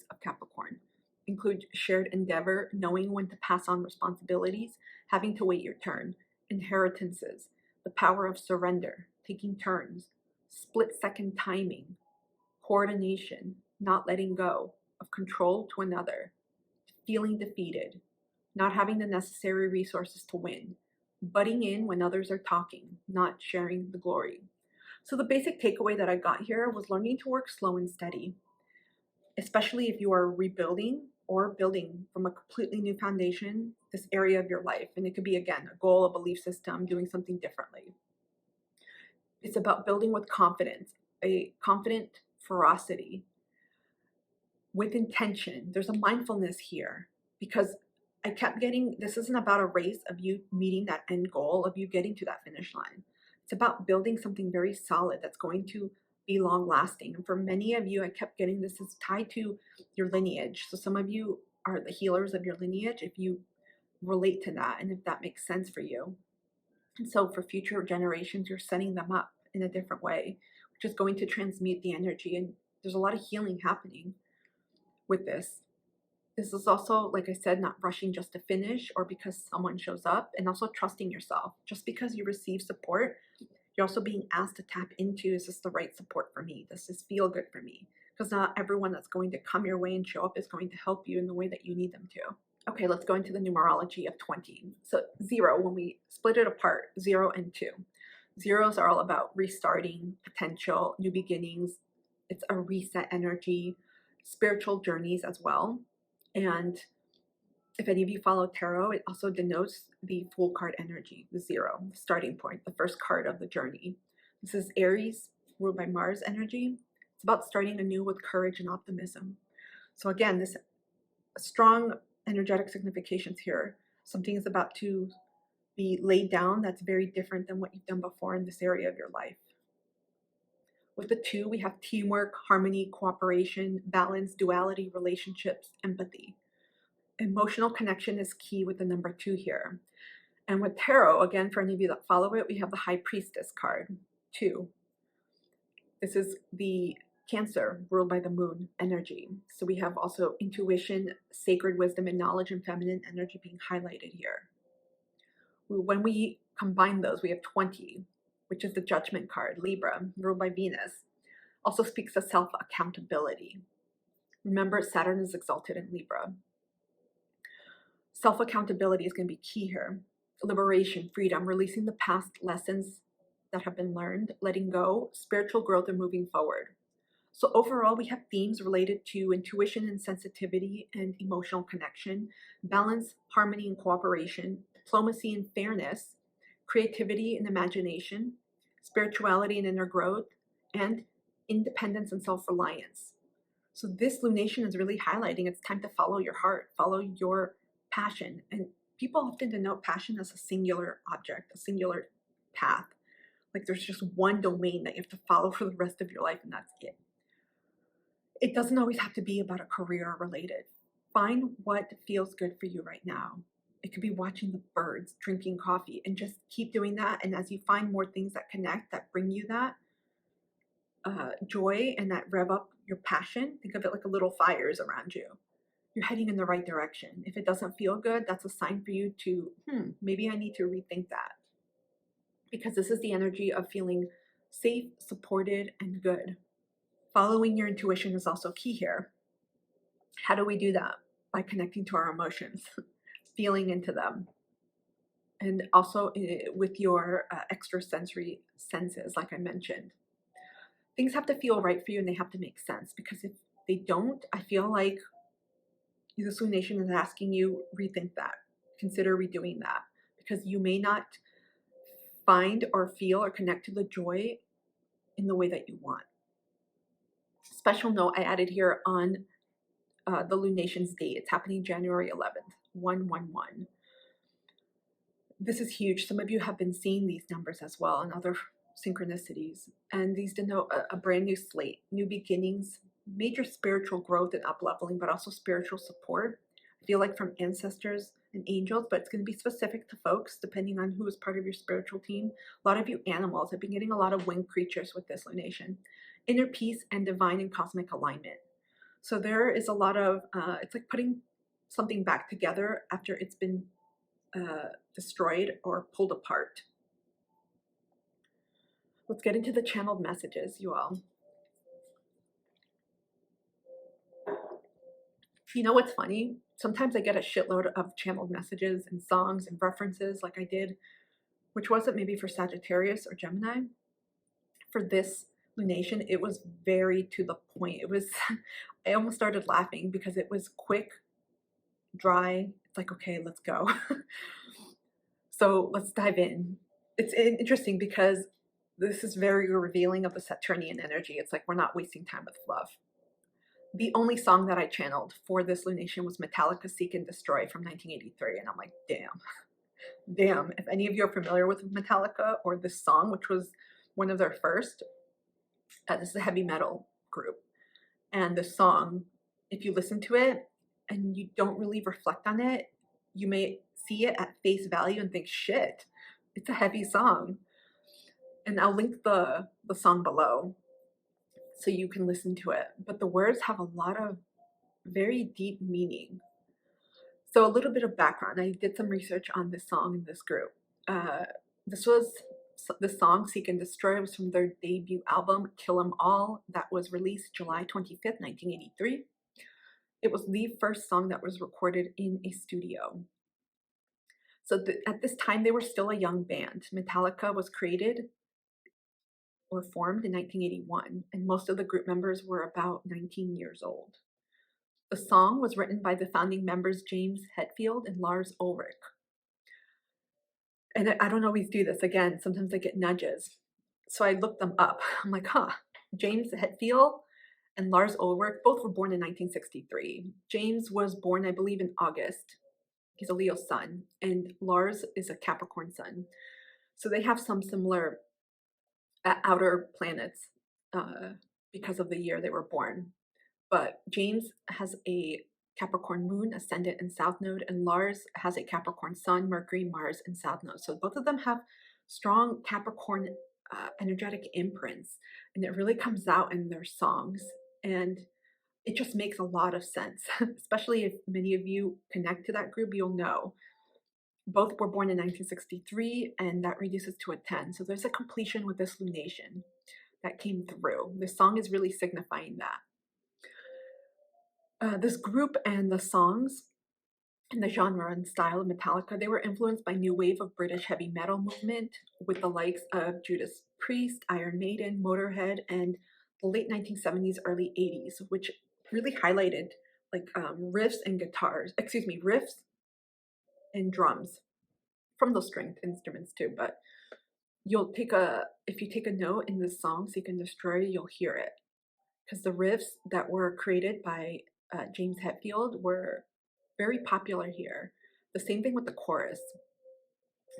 of Capricorn include shared endeavor, knowing when to pass on responsibilities, having to wait your turn, inheritances, the power of surrender, taking turns, split-second timing, coordination, not letting go, of control to another, feeling defeated, not having the necessary resources to win, butting in when others are talking, not sharing the glory. So the basic takeaway that I got here was learning to work slow and steady, especially if you are rebuilding or building from a completely new foundation, this area of your life. And it could be, again, a goal, a belief system, doing something differently. It's about building with confidence, a confident ferocity, with intention. There's a mindfulness here, because I kept getting, this isn't about a race of you meeting that end goal, of you getting to that finish line. It's about building something very solid that's going to be long lasting. And for many of you, I kept getting this is tied to your lineage. So some of you are the healers of your lineage, if you relate to that and if that makes sense for you. And so for future generations, you're setting them up in a different way, which is going to transmute the energy. And there's a lot of healing happening with this. This is also, like I said, not rushing just to finish or because someone shows up, and also trusting yourself. Just because you receive support, you're also being asked to tap into, is this the right support for me? Does this feel good for me? Because not everyone that's going to come your way and show up is going to help you in the way that you need them to. Okay, let's go into the numerology of 20. So 0, when we split it apart, 0 and 2. Zeros are all about restarting, potential, new beginnings. It's a reset energy, spiritual journeys as well. And if any of you follow tarot, it also denotes the Fool card energy, the 0, the starting point, the first card of the journey. This is Aries, ruled by Mars energy. It's about starting anew with courage and optimism. So again, this strong energetic significations here. Something is about to be laid down that's very different than what you've done before in this area of your life. With the 2, we have teamwork, harmony, cooperation, balance, duality, relationships, empathy. Emotional connection is key with the number 2 here. And with tarot, again, for any of you that follow it, we have the High Priestess card, 2. This is the Cancer, ruled by the moon energy. So we have also intuition, sacred wisdom, and knowledge and feminine energy being highlighted here. When we combine those, we have 20, which is the Judgment card, Libra, ruled by Venus. Also speaks of self-accountability. Remember, Saturn is exalted in Libra. Self-accountability is going to be key here. Liberation, freedom, releasing the past lessons that have been learned, letting go, spiritual growth, and moving forward. So overall, we have themes related to intuition and sensitivity and emotional connection, balance, harmony and cooperation, diplomacy and fairness, creativity and imagination, spirituality and inner growth, and independence and self-reliance. So this lunation is really highlighting it's time to follow your heart, follow your passion. And people often denote passion as a singular object, a singular path. Like there's just one domain that you have to follow for the rest of your life, and that's it. It doesn't always have to be about a career related. Find what feels good for you right now. It could be watching the birds, drinking coffee, and just keep doing that. And as you find more things that connect, that bring you that joy and that rev up your passion, think of it like a little fires around you. You're heading in the right direction. If it doesn't feel good, that's a sign for you to, maybe I need to rethink that. Because this is the energy of feeling safe, supported, and good. Following your intuition is also key here. How do we do that? By connecting to our emotions, feeling into them. And also with your extrasensory senses, like I mentioned. Things have to feel right for you and they have to make sense, because if they don't, I feel like this lunation is asking you, rethink that. Consider redoing that, because you may not find or feel or connect to the joy in the way that you want. Special note I added here on the lunation's date. It's happening January 11th, 111. This is huge. Some of you have been seeing these numbers as well and other synchronicities. And these denote a brand new slate, new beginnings, major spiritual growth and up-leveling, but also spiritual support. I feel like from ancestors and angels, but it's going to be specific to folks depending on who is part of your spiritual team. A lot of you animals have been getting a lot of winged creatures with this lunation. Inner peace and divine and cosmic alignment. So there is a lot of, it's like putting something back together after it's been destroyed or pulled apart. Let's get into the channeled messages, you all. You know what's funny? Sometimes I get a shitload of channeled messages and songs and references like I did which wasn't maybe for Sagittarius or Gemini. For this lunation, it was very to the point. It was, I almost started laughing because it was quick, dry. It's like, okay, let's go. So let's dive in. It's interesting because this is very revealing of the Saturnian energy. It's like we're not wasting time with fluff. The only song that I channeled for this lunation was Metallica's Seek and Destroy from 1983. And I'm like, damn. If any of you are familiar with Metallica or this song, which was one of their first, this is a heavy metal group. And the song, if you listen to it and you don't really reflect on it, you may see it at face value and think, shit, it's a heavy song. And I'll link the song below so you can listen to it. But the words have a lot of very deep meaning. So a little bit of background. I did some research on this song in this group. The song Seek and Destroy was from their debut album Kill 'Em All that was released July 25th, 1983. It was the first song that was recorded in a studio. So at this time, they were still a young band. Metallica was created or formed in 1981, and most of the group members were about 19 years old. The song was written by the founding members James Hetfield and Lars Ulrich. And I don't always do this. Again, sometimes I get nudges. So I looked them up. I'm like, James Hetfield and Lars Ulrich both were born in 1963. James was born, I believe, in August. He's a Leo sun, and Lars is a Capricorn sun. So they have some similar outer planets because of the year they were born. But James has a Capricorn moon, ascendant, and south node, and Lars has a Capricorn sun, Mercury, Mars, and south node. So both of them have strong Capricorn energetic imprints, and it really comes out in their songs. And it just makes a lot of sense, especially if many of you connect to that group, you'll know. Both were born in 1963, and that reduces to a 10. So there's a completion with this lunation that came through. This song is really signifying that. This group and the songs and the genre and style of Metallica, they were influenced by new wave of British heavy metal movement with the likes of Judas Priest, Iron Maiden, Motorhead, and the late 1970s, early 80s, which really highlighted like riffs and drums from those stringed instruments too. But if you take a note in this song, Seek and Destroy, you'll hear it. Because the riffs that were created by James Hetfield were very popular here. The same thing with the chorus.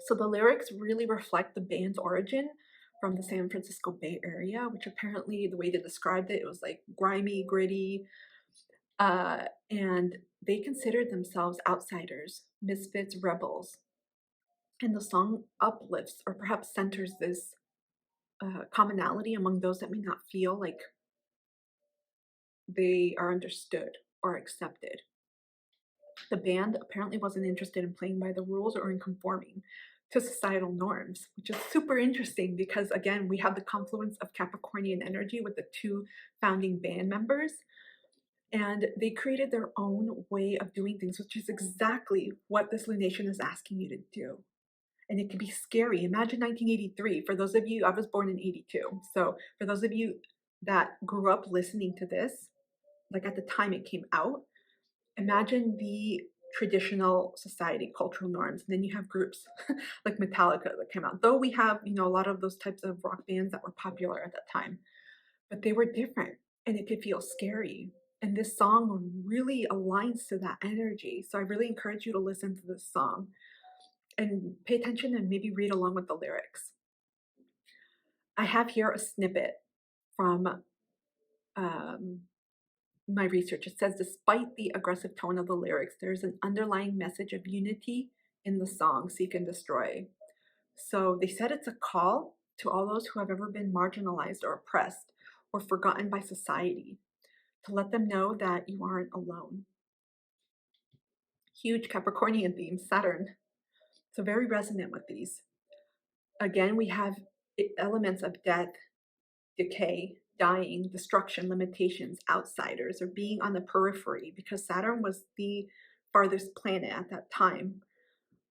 So the lyrics really reflect the band's origin from the San Francisco Bay Area, which apparently the way they described it, it was like grimy, gritty, and they considered themselves outsiders, misfits, rebels. And the song uplifts or perhaps centers this commonality among those that may not feel like they are understood or accepted. The band apparently wasn't interested in playing by the rules or in conforming to societal norms, which is super interesting because, again, we have the confluence of Capricornian energy with the two founding band members, and they created their own way of doing things, which is exactly what this lunation is asking you to do. And it can be scary. Imagine 1983. For those of you, I was born in 82. So for those of you that grew up listening to this, like at the time it came out, imagine the traditional society, cultural norms. And then you have groups like Metallica that came out. Though we have, a lot of those types of rock bands that were popular at that time, but they were different and it could feel scary. And this song really aligns to that energy. So I really encourage you to listen to this song and pay attention and maybe read along with the lyrics. I have here a snippet from my research. It says, despite the aggressive tone of the lyrics, there's an underlying message of unity in the song, Seek and Destroy. So they said it's a call to all those who have ever been marginalized or oppressed or forgotten by society, to let them know that you aren't alone. Huge Capricornian theme, Saturn. So very resonant with these. Again, we have elements of death, decay, dying, destruction, limitations, outsiders, or being on the periphery, because Saturn was the farthest planet at that time,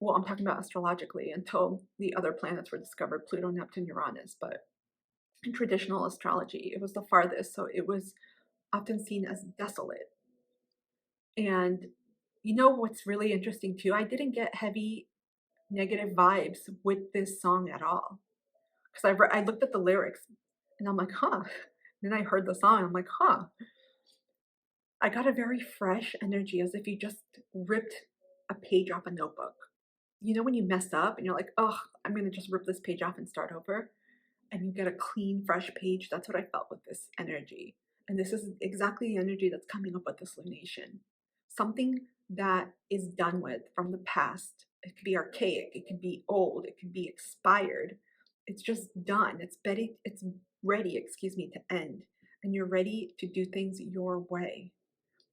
well, I'm talking about astrologically until the other planets were discovered, Pluto, Neptune, Uranus, but in traditional astrology, it was the farthest, so it was often seen as desolate. And you know what's really interesting too? I didn't get heavy negative vibes with this song at all. Because I looked at the lyrics and I'm like, huh. Then I heard the song, I'm like, huh. I got a very fresh energy, as if you just ripped a page off a notebook. You know when you mess up and you're like, oh, I'm gonna just rip this page off and start over? And you get a clean, fresh page. That's what I felt with this energy. And this is exactly the energy that's coming up with this lunation. Something that is done with from the past. It could be archaic, it could be old, it could be expired. It's just done. It's ready, excuse me, to end. And you're ready to do things your way.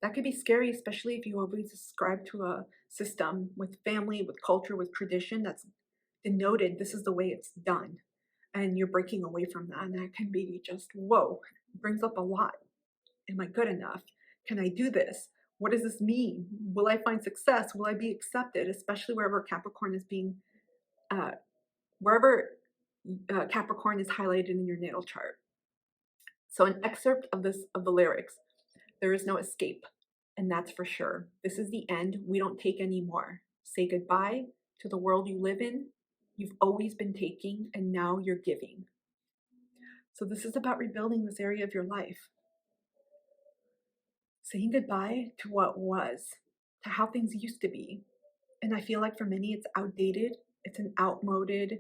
That could be scary, especially if you always subscribe to a system with family, with culture, with tradition that's denoted this is the way it's done. And you're breaking away from that. And that can be just, whoa, it brings up a lot. Am I good enough? Can I do this? What does this mean? Will I find success? Will I be accepted? Especially wherever Capricorn is being, wherever Capricorn is highlighted in your natal chart. So an excerpt of the lyrics, there is no escape. And that's for sure. This is the end. We don't take any more. Say goodbye to the world you live in. You've always been taking, and now you're giving. So this is about rebuilding this area of your life. Saying goodbye to what was, to how things used to be. And I feel like for many it's outdated. It's an outmoded,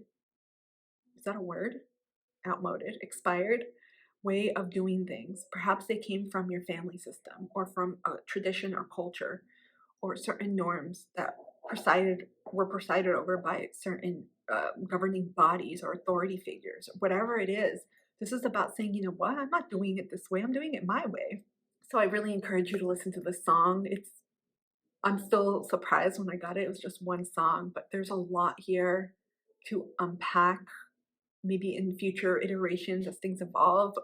is that a word? Outmoded, expired way of doing things. Perhaps they came from your family system or from a tradition or culture or certain norms that were presided over by certain governing bodies or authority figures, whatever it is. This is about saying, you know what, I'm not doing it this way, I'm doing it my way. So I really encourage you to listen to this song. I'm still surprised when I got it. It was just one song, but there's a lot here to unpack. Maybe in future iterations as things evolve,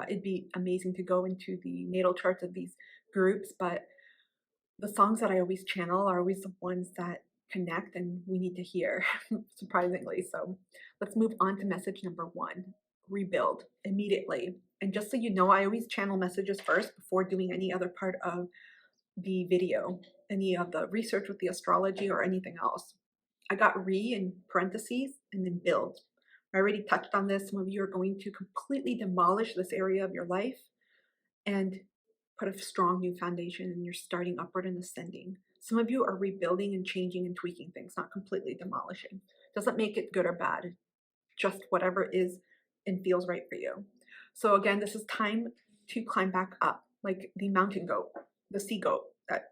it'd be amazing to go into the natal charts of these groups, but the songs that I always channel are always the ones that connect and we need to hear, surprisingly. So let's move on to message number 1, rebuild immediately. And just so you know, I always channel messages first before doing any other part of the video, any of the research with the astrology or anything else. I got in parentheses and then build. I already touched on this. Some of you are going to completely demolish this area of your life and put a strong new foundation, and you're starting upward and ascending. Some of you are rebuilding and changing and tweaking things, not completely demolishing. Doesn't make it good or bad, just whatever is and feels right for you. So again, this is time to climb back up, like the mountain goat, the sea goat that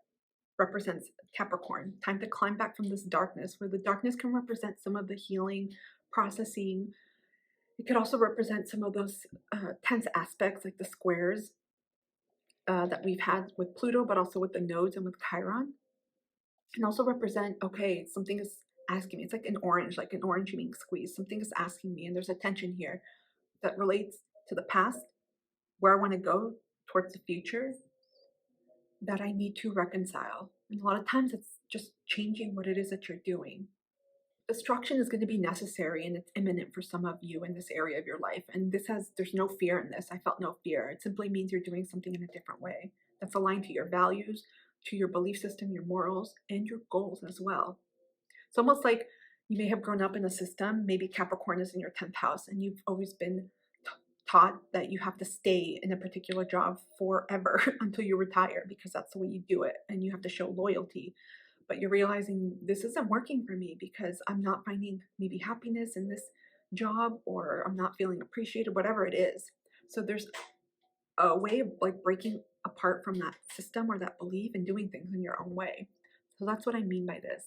represents Capricorn. Time to climb back from this darkness, where the darkness can represent some of the healing, processing. It could also represent some of those tense aspects, like the squares that we've had with Pluto, but also with the nodes and with Chiron. Can also represent, okay, something is asking me. It's like an orange being squeezed. Something is asking me, and there's a tension here that relates to the past, where I want to go towards the future, that I need to reconcile. And a lot of times it's just changing what it is that you're doing. Destruction is going to be necessary, and it's imminent for some of you in this area of your life. And there's no fear in this. I felt no fear. It simply means you're doing something in a different way that's aligned to your values, to your belief system, your morals, and your goals as well. It's almost like you may have grown up in a system. Maybe Capricorn is in your 10th house, and you've always been taught that you have to stay in a particular job forever until you retire, because that's the way you do it, and you have to show loyalty. But you're realizing this isn't working for me because I'm not finding maybe happiness in this job, or I'm not feeling appreciated, whatever it is. So there's a way of like breaking apart from that system or that belief and doing things in your own way. So that's what I mean by this.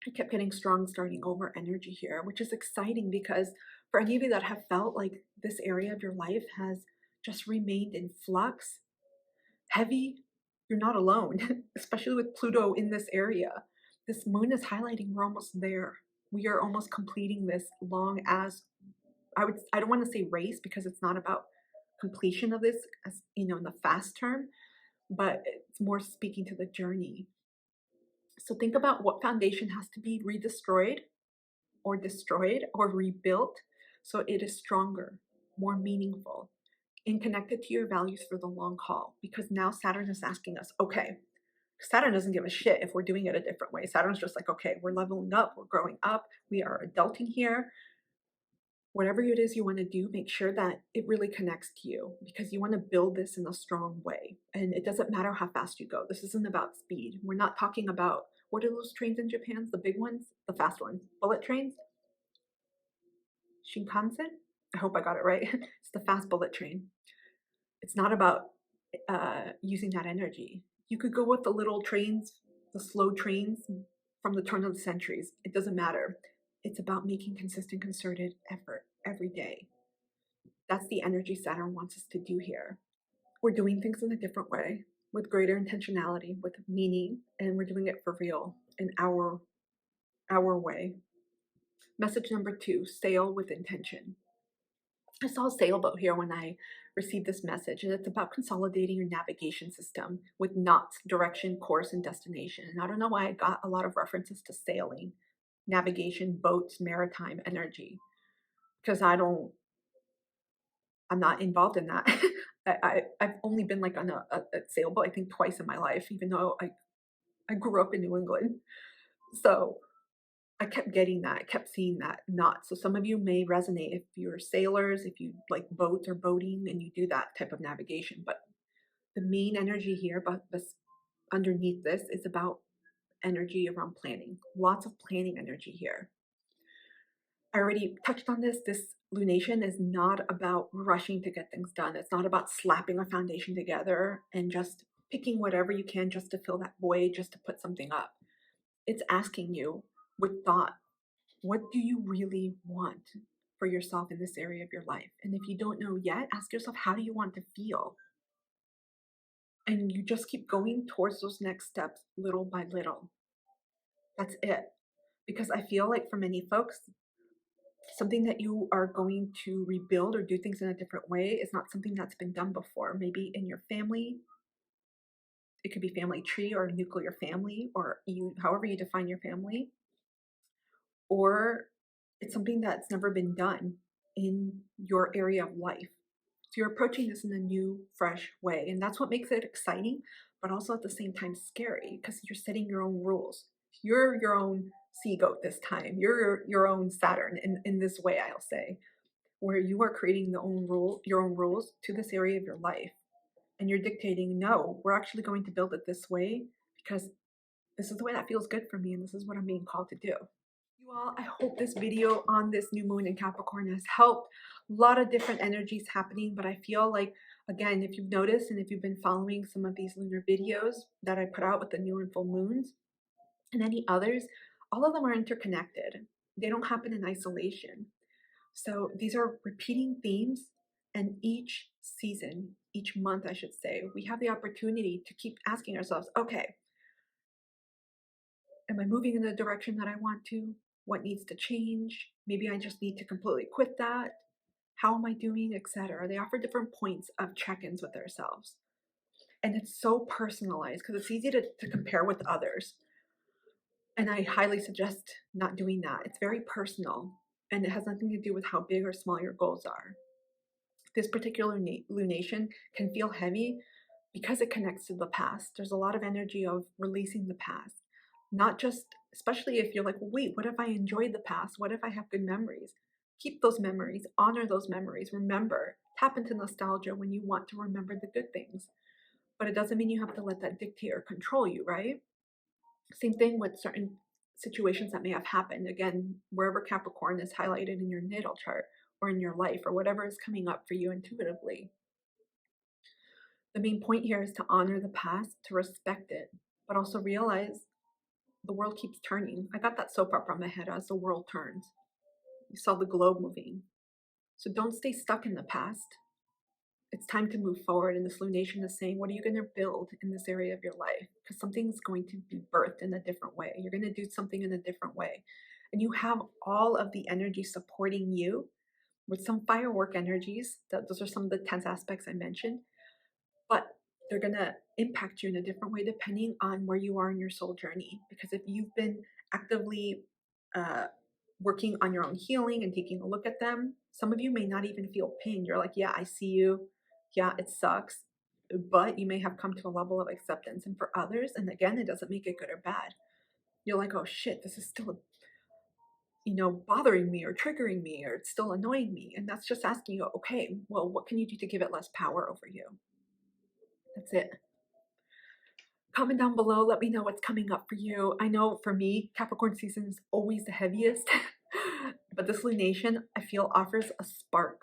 I kept getting strong starting over energy here, which is exciting, because for any of you that have felt like this area of your life has just remained in flux, heavy, you're not alone, especially with Pluto in this area. This moon is highlighting we're almost there. We are almost completing this long as, I don't want to say race, because it's not about completion of this, as you know, in the fast term, but it's more speaking to the journey. So think about what foundation has to be destroyed or rebuilt so it is stronger, more meaningful, and connected to your values for the long haul. Because now Saturn is asking us, okay, Saturn doesn't give a shit if we're doing it a different way. Saturn's just like, okay, we're leveling up, we're growing up, we are adulting here. Whatever it is you want to do, make sure that it really connects to you, because you want to build this in a strong way. And it doesn't matter how fast you go. This isn't about speed. We're not talking about, what are those trains in Japan? The big ones, the fast ones, bullet trains? Shinkansen? I hope I got it right. It's the fast bullet train. It's not about using that energy. You could go with the little trains, the slow trains from the turn of the centuries. It doesn't matter. It's about making consistent, concerted effort every day. That's the energy Saturn wants us to do here. We're doing things in a different way, with greater intentionality, with meaning, and we're doing it for real in our way. Message number 2, sail with intention. I saw a sailboat here when I received this message, and it's about consolidating your navigation system with knots, direction, course, and destination. And I don't know why I got a lot of references to sailing, navigation, boats, maritime energy, because I'm not involved in that. I've only been like on a sailboat, I think twice in my life, even though I grew up in New England. So I kept getting that. I kept seeing that knot. So some of you may resonate if you're sailors, if you like boats or boating and you do that type of navigation. But the main energy here, but underneath this, is about energy around planning. Lots of planning energy here. I already touched on this. This lunation is not about rushing to get things done. It's not about slapping a foundation together and just picking whatever you can just to fill that void, just to put something up. It's asking you with thought, what do you really want for yourself in this area of your life? And if you don't know yet, ask yourself, how do you want to feel? And you just keep going towards those next steps little by little. That's it. Because I feel like for many folks, something that you are going to rebuild or do things in a different way is not something that's been done before. Maybe in your family, it could be family tree or nuclear family, or however you define your family, or it's something that's never been done in your area of life. So you're approaching this in a new, fresh way. And that's what makes it exciting, but also at the same time scary, because you're setting your own rules. You're your own sea goat this time. You're your own Saturn in this way, I'll say, where you are creating your own rules to this area of your life. And you're dictating, no, we're actually going to build it this way because this is the way that feels good for me, and this is what I'm being called to do. You all, I hope this video on this new moon in Capricorn has helped. A lot of different energies happening, but I feel like, again, if you've noticed and if you've been following some of these lunar videos that I put out with the new and full moons and any others, all of them are interconnected. They don't happen in isolation. So these are repeating themes, and each season, each month, I should say, we have the opportunity to keep asking ourselves, okay, am I moving in the direction that I want to? What needs to change? Maybe I just need to completely quit that. How am I doing, etc. They offer different points of check-ins with ourselves. And it's so personalized because it's easy to compare with others. And I highly suggest not doing that. It's very personal, and it has nothing to do with how big or small your goals are. This particular lunation can feel heavy because it connects to the past. There's a lot of energy of releasing the past, not just, especially if you're like, wait, what if I enjoyed the past? What if I have good memories? Keep those memories, honor those memories, remember, tap into nostalgia when you want to remember the good things. But it doesn't mean you have to let that dictate or control you, right? Same thing with certain situations that may have happened. Again, wherever Capricorn is highlighted in your natal chart or in your life or whatever is coming up for you intuitively. The main point here is to honor the past, to respect it, but also realize the world keeps turning. I got that soap opera in my head, as the world turns. You saw the globe moving. So don't stay stuck in the past. It's time to move forward. And this lunation is saying, what are you going to build in this area of your life? Because something's going to be birthed in a different way. You're going to do something in a different way. And you have all of the energy supporting you with some firework energies. Those are some of the 10 aspects I mentioned. But they're going to impact you in a different way depending on where you are in your soul journey. Because if you've been actively working on your own healing and taking a look at them, some of you may not even feel pain. You're like, yeah, I see you. Yeah, it sucks. But you may have come to a level of acceptance. And for others, and again, it doesn't make it good or bad. You're like, oh shit, this is still, bothering me or triggering me, or it's still annoying me. And that's just asking you, okay, well, what can you do to give it less power over you? That's it. Comment down below, let me know what's coming up for you. I know for me, Capricorn season is always the heaviest, but this lunation, I feel, offers a spark,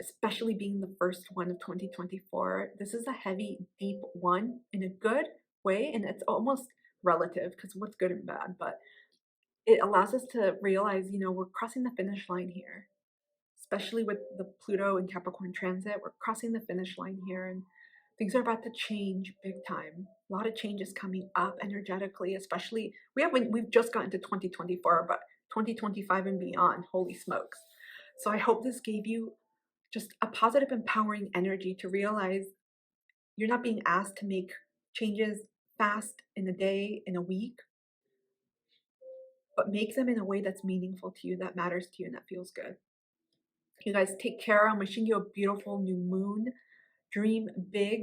especially being the first one of 2024. This is a heavy, deep one in a good way, and it's almost relative because what's good and bad, but it allows us to realize, we're crossing the finish line here, especially with the Pluto and Capricorn transit. We're crossing the finish line here, and things are about to change big time. A lot of changes coming up energetically, especially we've just gotten to 2024, but 2025 and beyond, holy smokes. So I hope this gave you just a positive, empowering energy to realize you're not being asked to make changes fast in a day, in a week, but make them in a way that's meaningful to you, that matters to you, and that feels good. You guys take care. I'm wishing you a beautiful new moon. Dream big.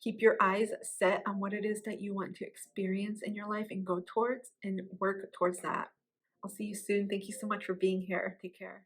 Keep your eyes set on what it is that you want to experience in your life and go towards and work towards that. I'll see you soon. Thank you so much for being here. Take care.